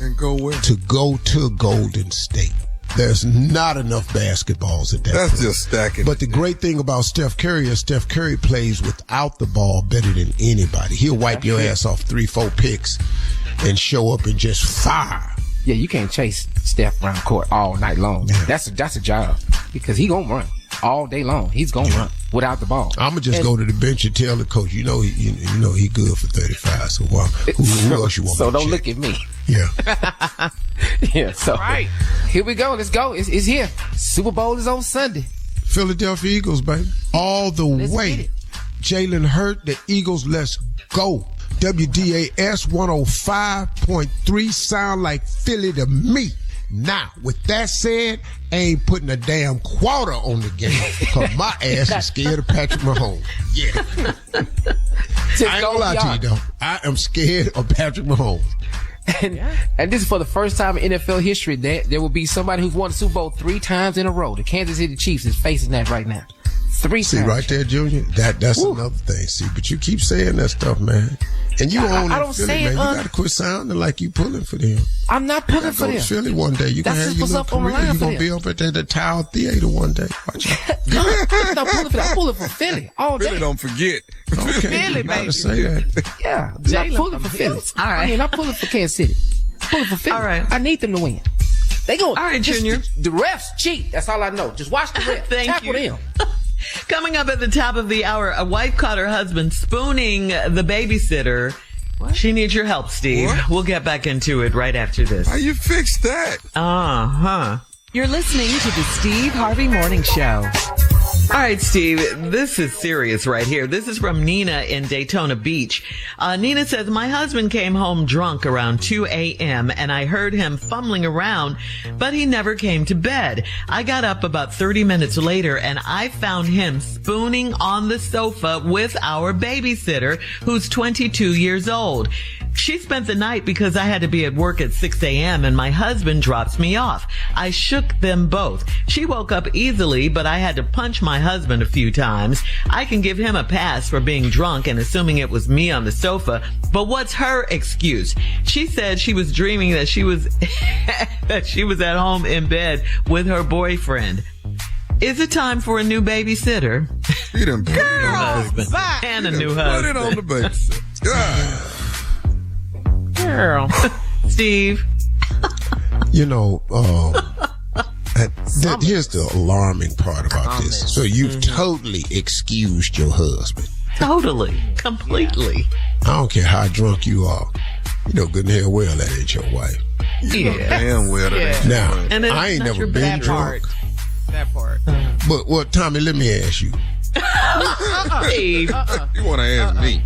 And go where? to go to Golden State, there's not enough basketballs at that That's point. just stacking. But the great thing about Steph Curry is Steph Curry plays without the ball better than anybody. He'll wipe your ass off 3-4 picks and show up and just fire. yeah, you can't chase Steph around court all night long. Yeah. That's a job because he gonna run all day long. He's gonna run without the ball. I'm gonna just go to the bench and tell the coach, he good for 35. So who else you want? So me to don't check? look at me. Yeah. Yeah. So here we go. Let's go. It's here. Super Bowl is on Sunday. Philadelphia Eagles, baby, all the Let's get way. it. Jalen Hurt, the Eagles. Let's go. WDAS 105.3 sound like Philly to me. Now, with that said, I ain't putting a damn quarter on the game because my ass is scared of Patrick Mahomes. Yeah. I ain't gonna lie to you, though. I am scared of Patrick Mahomes. And this is for the first time in NFL history that there will be somebody who's won the Super Bowl 3 times in a row. The Kansas City Chiefs is facing that right now. 3 See, times. right there, Junior, that's another thing. See, but you keep saying that stuff, man. And you own I that don't Philly, say man. it, You got to quit sounding like you pulling for them. I'm not pulling Go for to them. Philly one day. You can That's have just your what's little up on the career. line You're for going to be up at the Tower Theater one day. Watch out. I'm not pulling for that. I'm pulling for Philly all day. Philly don't forget. Okay, Philly, you got baby. to say that. Yeah, I'm pulling for Philly. All right. I mean, I'm pulling for Kansas City. Pulling for Philly. All right. I need them to win. They going. All right, Junior. The refs cheat. That's all I know. Just watch the refs. Thank Tackle you. them. Coming up at the top of the hour, a wife caught her husband spooning the babysitter. What? She needs your help, Steve. What? We'll get back into it right after this. How you fix that? Uh-huh. You're listening to the Steve Harvey Morning Show. All right, Steve, this is serious right here. This is from Nina in Daytona Beach. Nina says, my husband came home drunk around 2 a.m. and I heard him fumbling around, but he never came to bed. I got up about 30 minutes later and I found him spooning on the sofa with our babysitter, who's 22 years old. She spent the night because I had to be at work at 6 a.m. and my husband drops me off. I shook them both. She woke up easily, but I had to punch my husband a few times. I can give him a pass for being drunk and assuming it was me on the sofa, but what's her excuse? She said she was dreaming that she was that she was at home in bed with her boyfriend. Is it time for a new babysitter? He done put it on the husband back. and a new husband. Put it on the babysitter. God. Girl. Steve. You know, here's the alarming part about this. So you've totally excused your husband. Totally. Completely. I don't care how drunk you are. You know good and hell well that ain't your wife. Yeah. Damn well that ain't your Now, wife. And I ain't never been drunk. That part. But, well, Tommy, let me ask you. Steve. You want to ask me?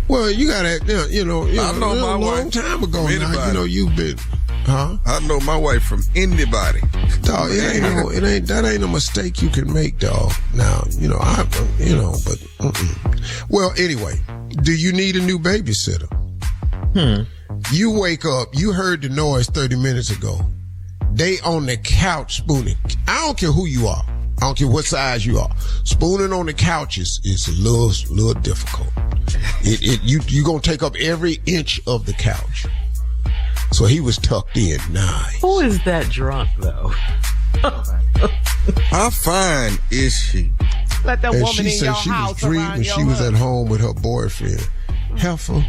Well, you gotta, you know, I know my a long wife time ago from now, anybody. you know, you've been, huh? I know my wife from anybody. Dog, that ain't a mistake you can make, dog. Now, you know, but, well, anyway, do you need a new babysitter? You wake up, you heard the noise 30 minutes ago. They on the couch spooning. I don't care who you are. I don't care what size you are. Spooning on the couch is a little difficult. You gonna take up every inch of the couch. So he was tucked in nice. Who is that drunk though? How fine is she? Let that And woman she in your said she was house dreaming around your she was at husband. home with her boyfriend. Heifer.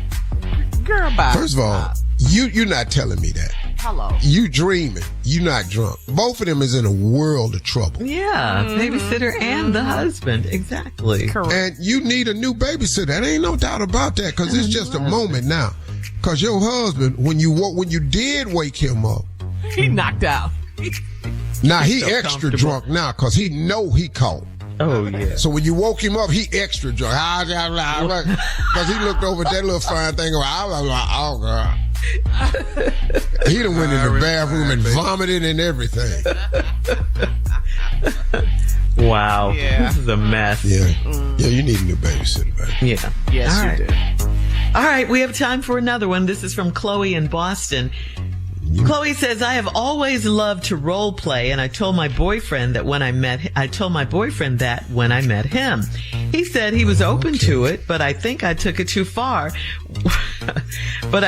Girl, bye. First of all, you're not telling me that. Hello. You dreaming. You not drunk. Both of them is in a world of trouble. Yeah, babysitter and the husband. Exactly. Correct. And you need a new babysitter. There ain't no doubt about that, because it's just a moment now. Because your husband, when you did wake him up, He knocked out. now he so extra drunk now because he know he caught. Oh yeah. So when you woke him up, he extra drunk. Because he looked over at that little fine thing. Oh, God. He done went in the bathroom and vomited and everything. Wow. Yeah. This is a mess. Yeah. Yeah, you need a new babysitter, baby. Yeah. Yes, All you right. did. All right, we have time for another one. This is from Chloe in Boston. Chloe says, I have always loved to role play, and I told my boyfriend that when I met him. He said he was open to it, but I think I took it too far. When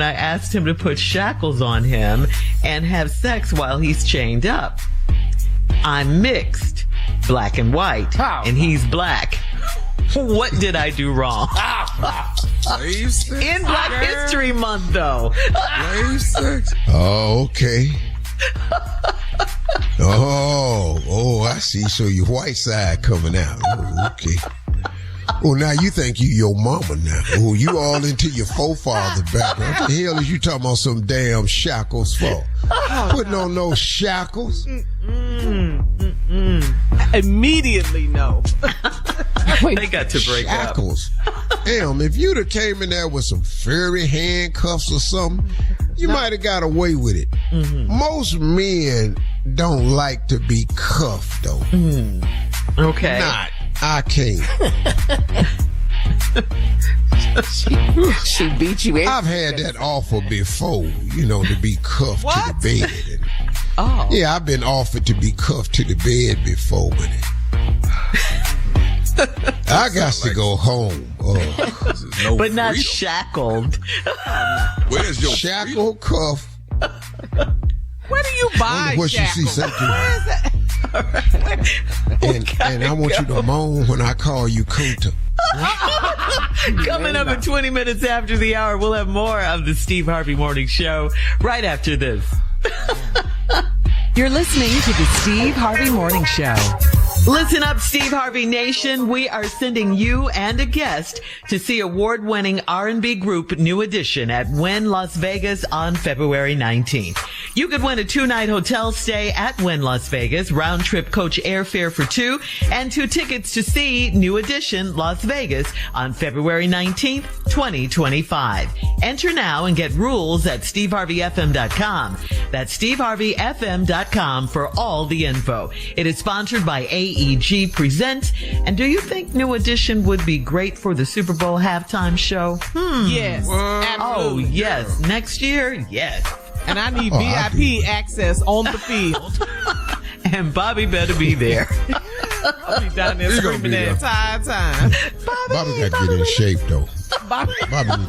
I asked him to put shackles on him and have sex while he's chained up. I'm mixed, black and white, and he's black. What did I do wrong? In Black History Month, though. Oh, okay. Oh, I see. So your white side coming out. Oh, okay. Oh, now you think you your mama now. Oh, you all into your forefather background. What the hell is you talking about some damn shackles for? Putting on those shackles? Immediately no. They got to break shackles. Damn, if you'd have came in there with some furry handcuffs or something, you might have got away with it. Most men don't like to be cuffed, though. Okay. Not. I can't. She beat you in. I've had that offer before, to be cuffed to the bed. Yeah, I've been offered to be cuffed to the bed before, but I got to go home. But not shackled. Where's your shackle cuff? Where do you buy what you see, shackles? Where is that? And I want you to moan when I call you Kunta. Coming up in 20 minutes after the hour, we'll have more of the Steve Harvey Morning Show right after this. You're listening to the Steve Harvey Morning Show. Listen up, Steve Harvey Nation. We are sending you and a guest to see award-winning R&B group New Edition at Wynn Las Vegas on February 19th. You could win a 2-night hotel stay at Wynn Las Vegas, round-trip coach airfare for 2, and 2 tickets to see New Edition Las Vegas on February 19th, 2025. Enter now and get rules at steveharveyfm.com. That's steveharveyfm.com for all the info. It is sponsored by AEG Presents. And do you think New Edition would be great for the Super Bowl halftime show? Yes. Oh, yes. Next year? Yes. And I need VIP access on the field. And Bobby better be there. I'll be down there screaming the entire time. Bobby got to get in shape, though. Bobby got to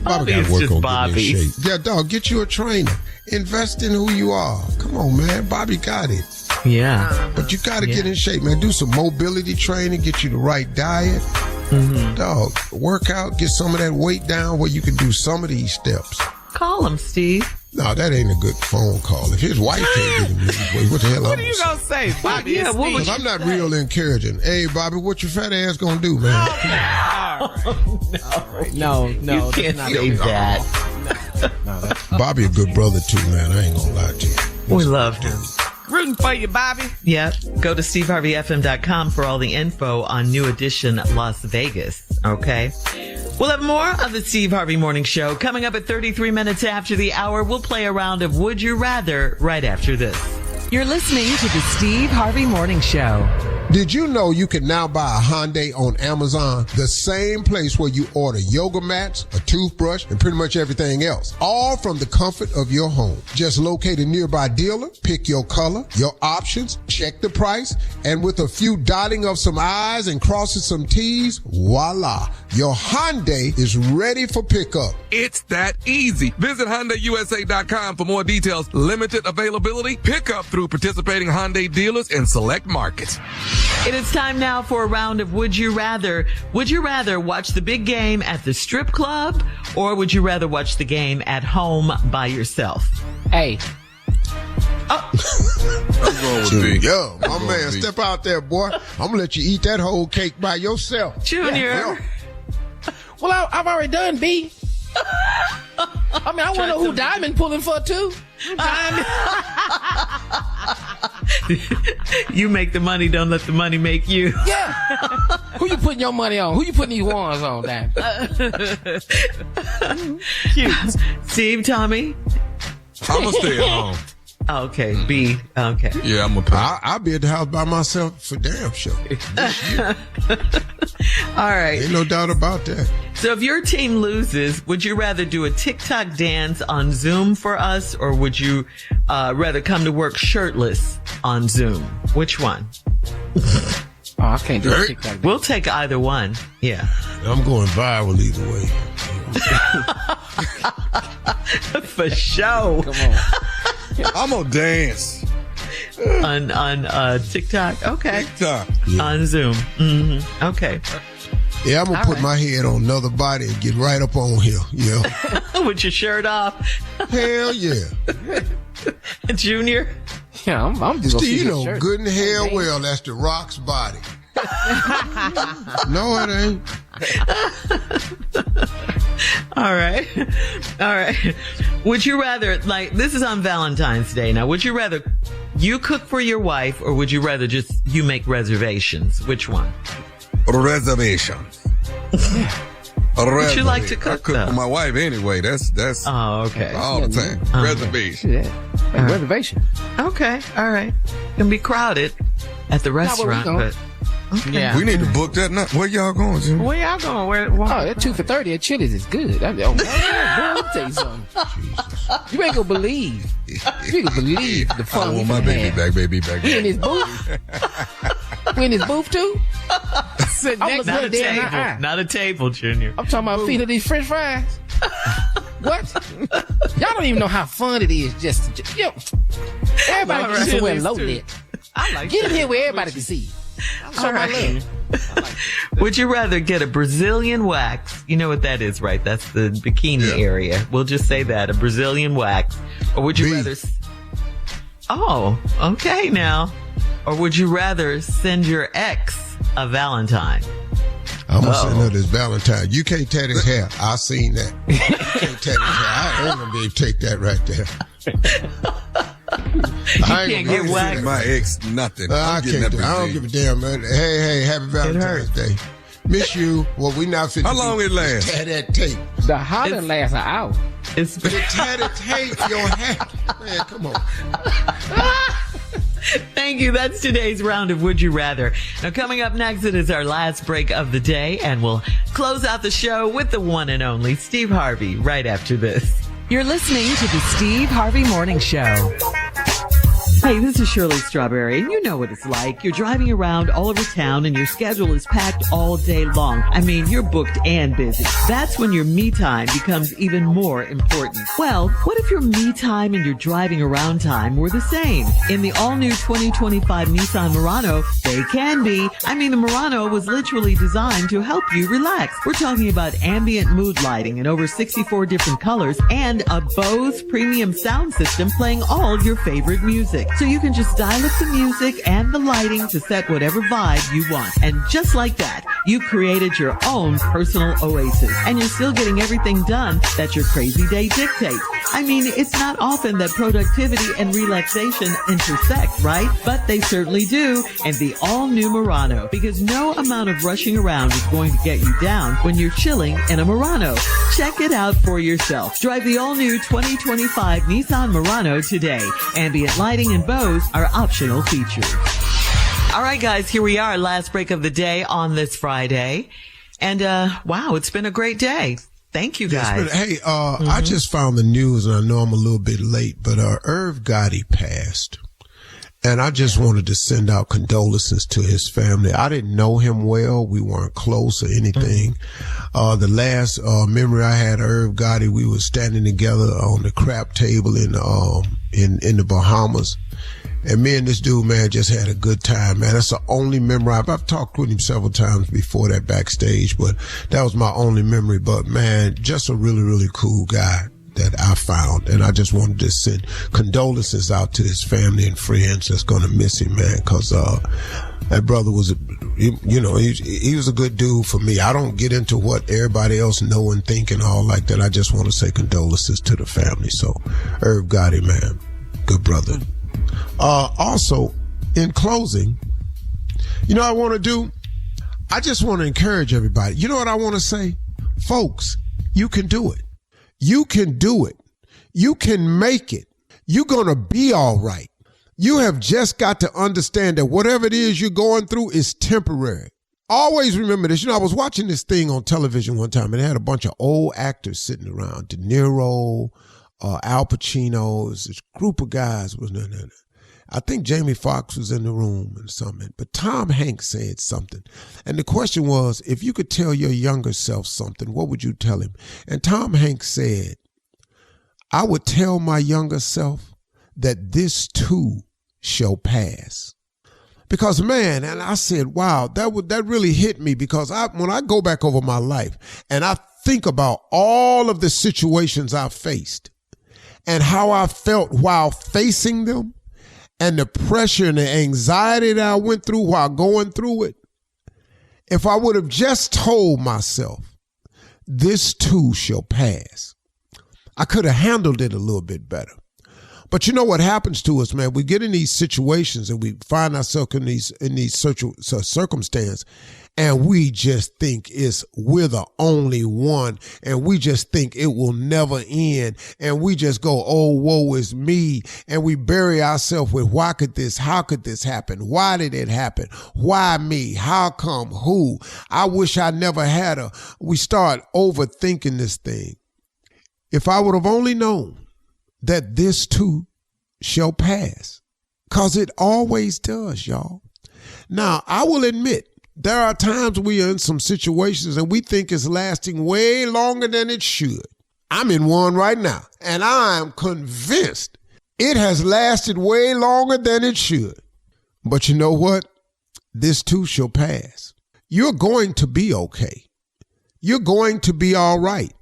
work on getting in shape. Yeah, dog, get you a trainer. Invest in who you are. Come on, man. Bobby got it. Yeah. But you got to get in shape, man. Do some mobility training, get you the right diet. Dog, work out, get some of that weight down where you can do some of these steps. Call him, Steve. No, that ain't a good phone call. If his wife can't get him, what the hell What are you going to say, Bobby? Yeah, what would Because I'm not real encouraging. Hey, Bobby, what your fat ass going to do, man? No. You can't say that. Bobby a good brother, too, man. I ain't going to lie to you. We love him. Rooting for you, Bobby. Yep. Go to steveharveyfm.com for all the info on New Edition Las Vegas. Okay. We'll have more of the Steve Harvey Morning Show coming up at 33 minutes after the hour. We'll play a round of Would You Rather right after this. You're listening to the Steve Harvey Morning Show. Did you know you can now buy a Hyundai on Amazon, the same place where you order yoga mats, a toothbrush, and pretty much everything else, all from the comfort of your home. Just locate a nearby dealer, pick your color, your options, check the price, and with a few dotting of some I's and crossing some T's, voila, your Hyundai is ready for pickup. It's that easy. Visit HyundaiUSA.com for more details. Limited availability. Pickup through participating Hyundai dealers in select markets. It is time now for a round of Would You Rather. Would you rather watch the big game at the strip club, or would you rather watch the game at home by yourself? Hey. I'm going with B. Yo, my man, step out there, boy. I'm going to let you eat that whole cake by yourself. Junior. Yeah. Well, I've already done B. I mean, I want to know who Diamond pulling for, too. You make the money, don't let the money make you. Yeah. Who you putting your money on? Who you putting these ones on, Diamond? Cute. Steve, Tommy? I'm going to stay at home. Okay, B. Okay. Yeah, I'm going to pay. I'll be at the house by myself for damn sure. This year. All right. Ain't no doubt about that. So if your team loses, would you rather do a TikTok dance on Zoom for us, or would you rather come to work shirtless on Zoom? Which one? Oh, I can't do a TikTok dance. We'll take either one. Yeah. I'm going viral either way. For sure. Come on. I'm going to dance. On TikTok? Okay. TikTok. Yeah. On Zoom. Mm-hmm. Okay. Yeah, I'm going to put my head on another body and get right up on here. Yeah. With your shirt off? Hell yeah. Junior? Yeah, I'm just going to see You his know shirt. good and hell well that's the Rock's body. No, it ain't. All right. Would you rather, like, this is on Valentine's Day now, would you rather you cook for your wife, or would you rather just you make reservations? Which one? Reservations. Would you like to cook, I cook though? for my wife anyway. That's Oh, okay. all the time. Okay. Reservation. Yeah. Reservation. Okay. All right. Gonna be crowded at the restaurant, going. but okay. Yeah. We need to book that now. Where y'all going, Jim? Where y'all going? Where? Oh, that 2 for $30 at Chili's is good. Boy, let me tell you something. You ain't gonna believe. You ain't gonna believe the I fun we want my can baby have. back, baby back. We in his booth. We in his booth too. Sitting I'm next looking Not a right there in table. my eye. Not a table, Junior. I'm talking about feeding these French fries. What? Y'all don't even know how fun it is. Yo, everybody All can right. somewhere Chili's low too. lit. I like Get in that. here where everybody can see. All right. Would you rather get a Brazilian wax? You know what that is, right? That's the bikini area. We'll just say that, a Brazilian wax. Or would you B. rather... Oh, okay now. Or would you rather send your ex a Valentine? I'm going to send her this Valentine. You can't tat his hair. I seen that. You can't tat his hair. I ain't going to be able to take that right there. I can't get waxed. My ex, nothing. I can't do it. I don't give a damn, man. Hey, happy Valentine's Day. Miss you. Well, we not fit. How long it last? Tat that tape. The holler lasts an hour. It's the tatted tape, your hat. Man, come on. Thank you. That's today's round of Would You Rather. Now, coming up next, it is our last break of the day, and we'll close out the show with the one and only Steve Harvey right after this. You're listening to the Steve Harvey Morning Show. Hey, this is Shirley Strawberry, and you know what it's like. You're driving around all over town and your schedule is packed all day long. I mean, you're booked and busy. That's when your me time becomes even more important. Well, what if your me time and your driving around time were the same? In the all-new 2025 Nissan Murano, they can be. I mean, the Murano was literally designed to help you relax. We're talking about ambient mood lighting in over 64 different colors and a Bose premium sound system playing all your favorite music. So you can just dial up the music and the lighting to set whatever vibe you want. And just like that, you created your own personal oasis. And you're still getting everything done that your crazy day dictates. I mean, it's not often that productivity and relaxation intersect, right? But they certainly do in the all-new Murano, because no amount of rushing around is going to get you down when you're chilling in a Murano. Check it out for yourself. Drive the all-new 2025 Nissan Murano today. Ambient lighting and Bose are optional features. All right, guys, here we are, last break of the day on this Friday. And, wow, it's been a great day. Thank you, guys. Hey, I just found the news, and I know I'm a little bit late, but Irv Gotti passed. And I just wanted to send out condolences to his family. I didn't know him well. We weren't close or anything. The last memory I had of Irv Gotti, we were standing together on the crap table in the Bahamas. And me and this dude, man, just had a good time, man. That's the only memory. I've talked with him several times before that backstage, but that was my only memory. But, man, just a really, really cool guy that I found. And I just wanted to send condolences out to his family and friends that's going to miss him, man, because that brother was, he was a good dude for me. I don't get into what everybody else know and think and all like that. I just want to say condolences to the family. So, Irv Gotti, man, good brother. Also, in closing, you know what I want to do? I just want to encourage everybody. You know what I want to say? Folks, you can do it. You can do it. You can make it. You're going to be all right. You have just got to understand that whatever it is you're going through is temporary. Always remember this. You know, I was watching this thing on television one time, and it had a bunch of old actors sitting around. De Niro, Al Pacino, this group of guys was there. I think Jamie Foxx was in the room and something, but Tom Hanks said something. And the question was, if you could tell your younger self something, what would you tell him? And Tom Hanks said, I would tell my younger self that this too shall pass. Because, man, and I said, wow, that really hit me, because when I go back over my life and I think about all of the situations I faced and how I felt while facing them, and the pressure and the anxiety that I went through while going through it, if I would have just told myself, this too shall pass, I could have handled it a little bit better. But you know what happens to us, man? We get in these situations and we find ourselves in these circumstances, and we just think we're the only one, and we just think it will never end, and we just go, oh, woe is me, and we bury ourselves with how could this happen? Why did it happen? Why me? How come? Who? I wish I never had we start overthinking this thing. If I would have only known that this too shall pass, because it always does, y'all. Now, I will admit, there are times we are in some situations and we think it's lasting way longer than it should. I'm in one right now, and I'm convinced it has lasted way longer than it should. But you know what? This too shall pass. You're going to be okay. You're going to be all right.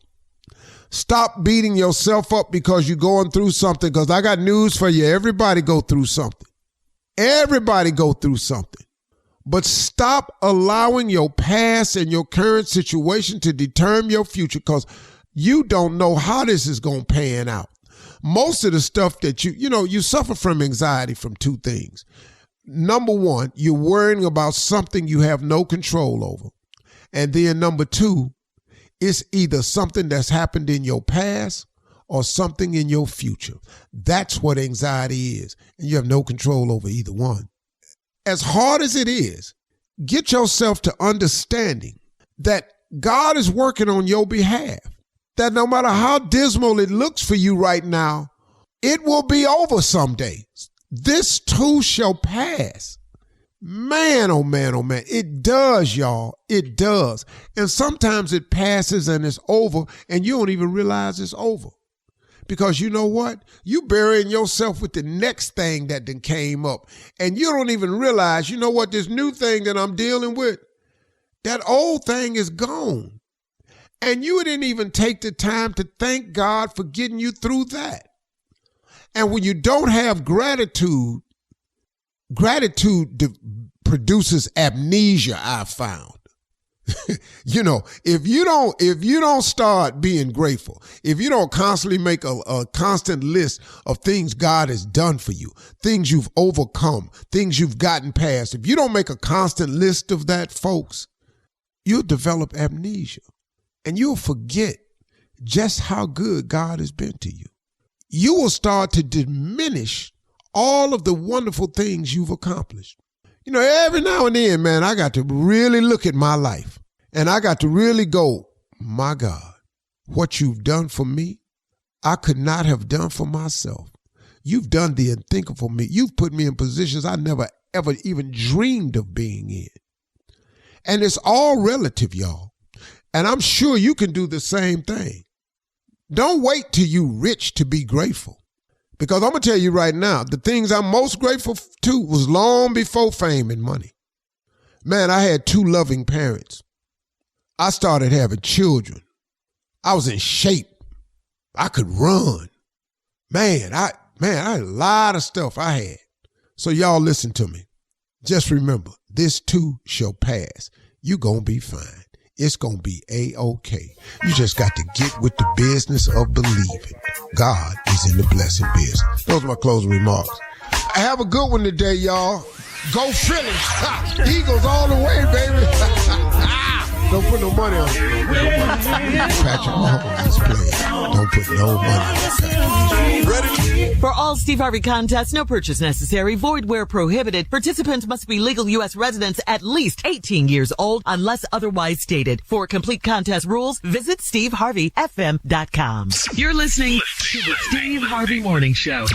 Stop beating yourself up because you're going through something, because I got news for you. Everybody go through something. Everybody go through something. But stop allowing your past and your current situation to determine your future, because you don't know how this is going to pan out. Most of the stuff that you suffer from anxiety from two things. Number one, you're worrying about something you have no control over. And then number two, it's either something that's happened in your past or something in your future. That's what anxiety is. And you have no control over either one. As hard as it is, get yourself to understanding that God is working on your behalf. That no matter how dismal it looks for you right now, it will be over someday. This too shall pass. Man, oh man, oh man. It does, y'all. It does. And sometimes it passes and it's over and you don't even realize it's over. Because you know what? You burying yourself with the next thing that then came up. And you don't even realize, you know what, this new thing that I'm dealing with, that old thing is gone. And you didn't even take the time to thank God for getting you through that. And when you don't have gratitude produces amnesia, I've found. If you don't start being grateful, if you don't constantly make a constant list of things God has done for you, things you've overcome, things you've gotten past, if you don't make a constant list of that, folks, you'll develop amnesia and you'll forget just how good God has been to you. You will start to diminish all of the wonderful things you've accomplished. Every now and then, man, I got to really look at my life and I got to really go, my God, what you've done for me, I could not have done for myself. You've done the unthinkable for me. You've put me in positions I never, ever even dreamed of being in. And it's all relative, y'all. And I'm sure you can do the same thing. Don't wait till you're rich to be grateful. Because I'm going to tell you right now, the things I'm most grateful to was long before fame and money. Man, I had 2 loving parents. I started having children. I was in shape. I could run. Man, I had a lot of stuff I had. So y'all listen to me. Just remember, this too shall pass. You gonna be fine. It's going to be A-OK. You just got to get with the business of believing. God is in the blessing business. Those are my closing remarks. Have a good one today, y'all. Go Phillies. Eagles all the way, baby. Don't put no money on it. Patrick Mahomes is playing. Don't put no money on it. Ready? For all Steve Harvey contests, no purchase necessary, void where prohibited. Participants must be legal U.S. residents at least 18 years old unless otherwise stated. For complete contest rules, visit SteveHarveyFM.com. You're listening to the Steve Harvey Morning Show.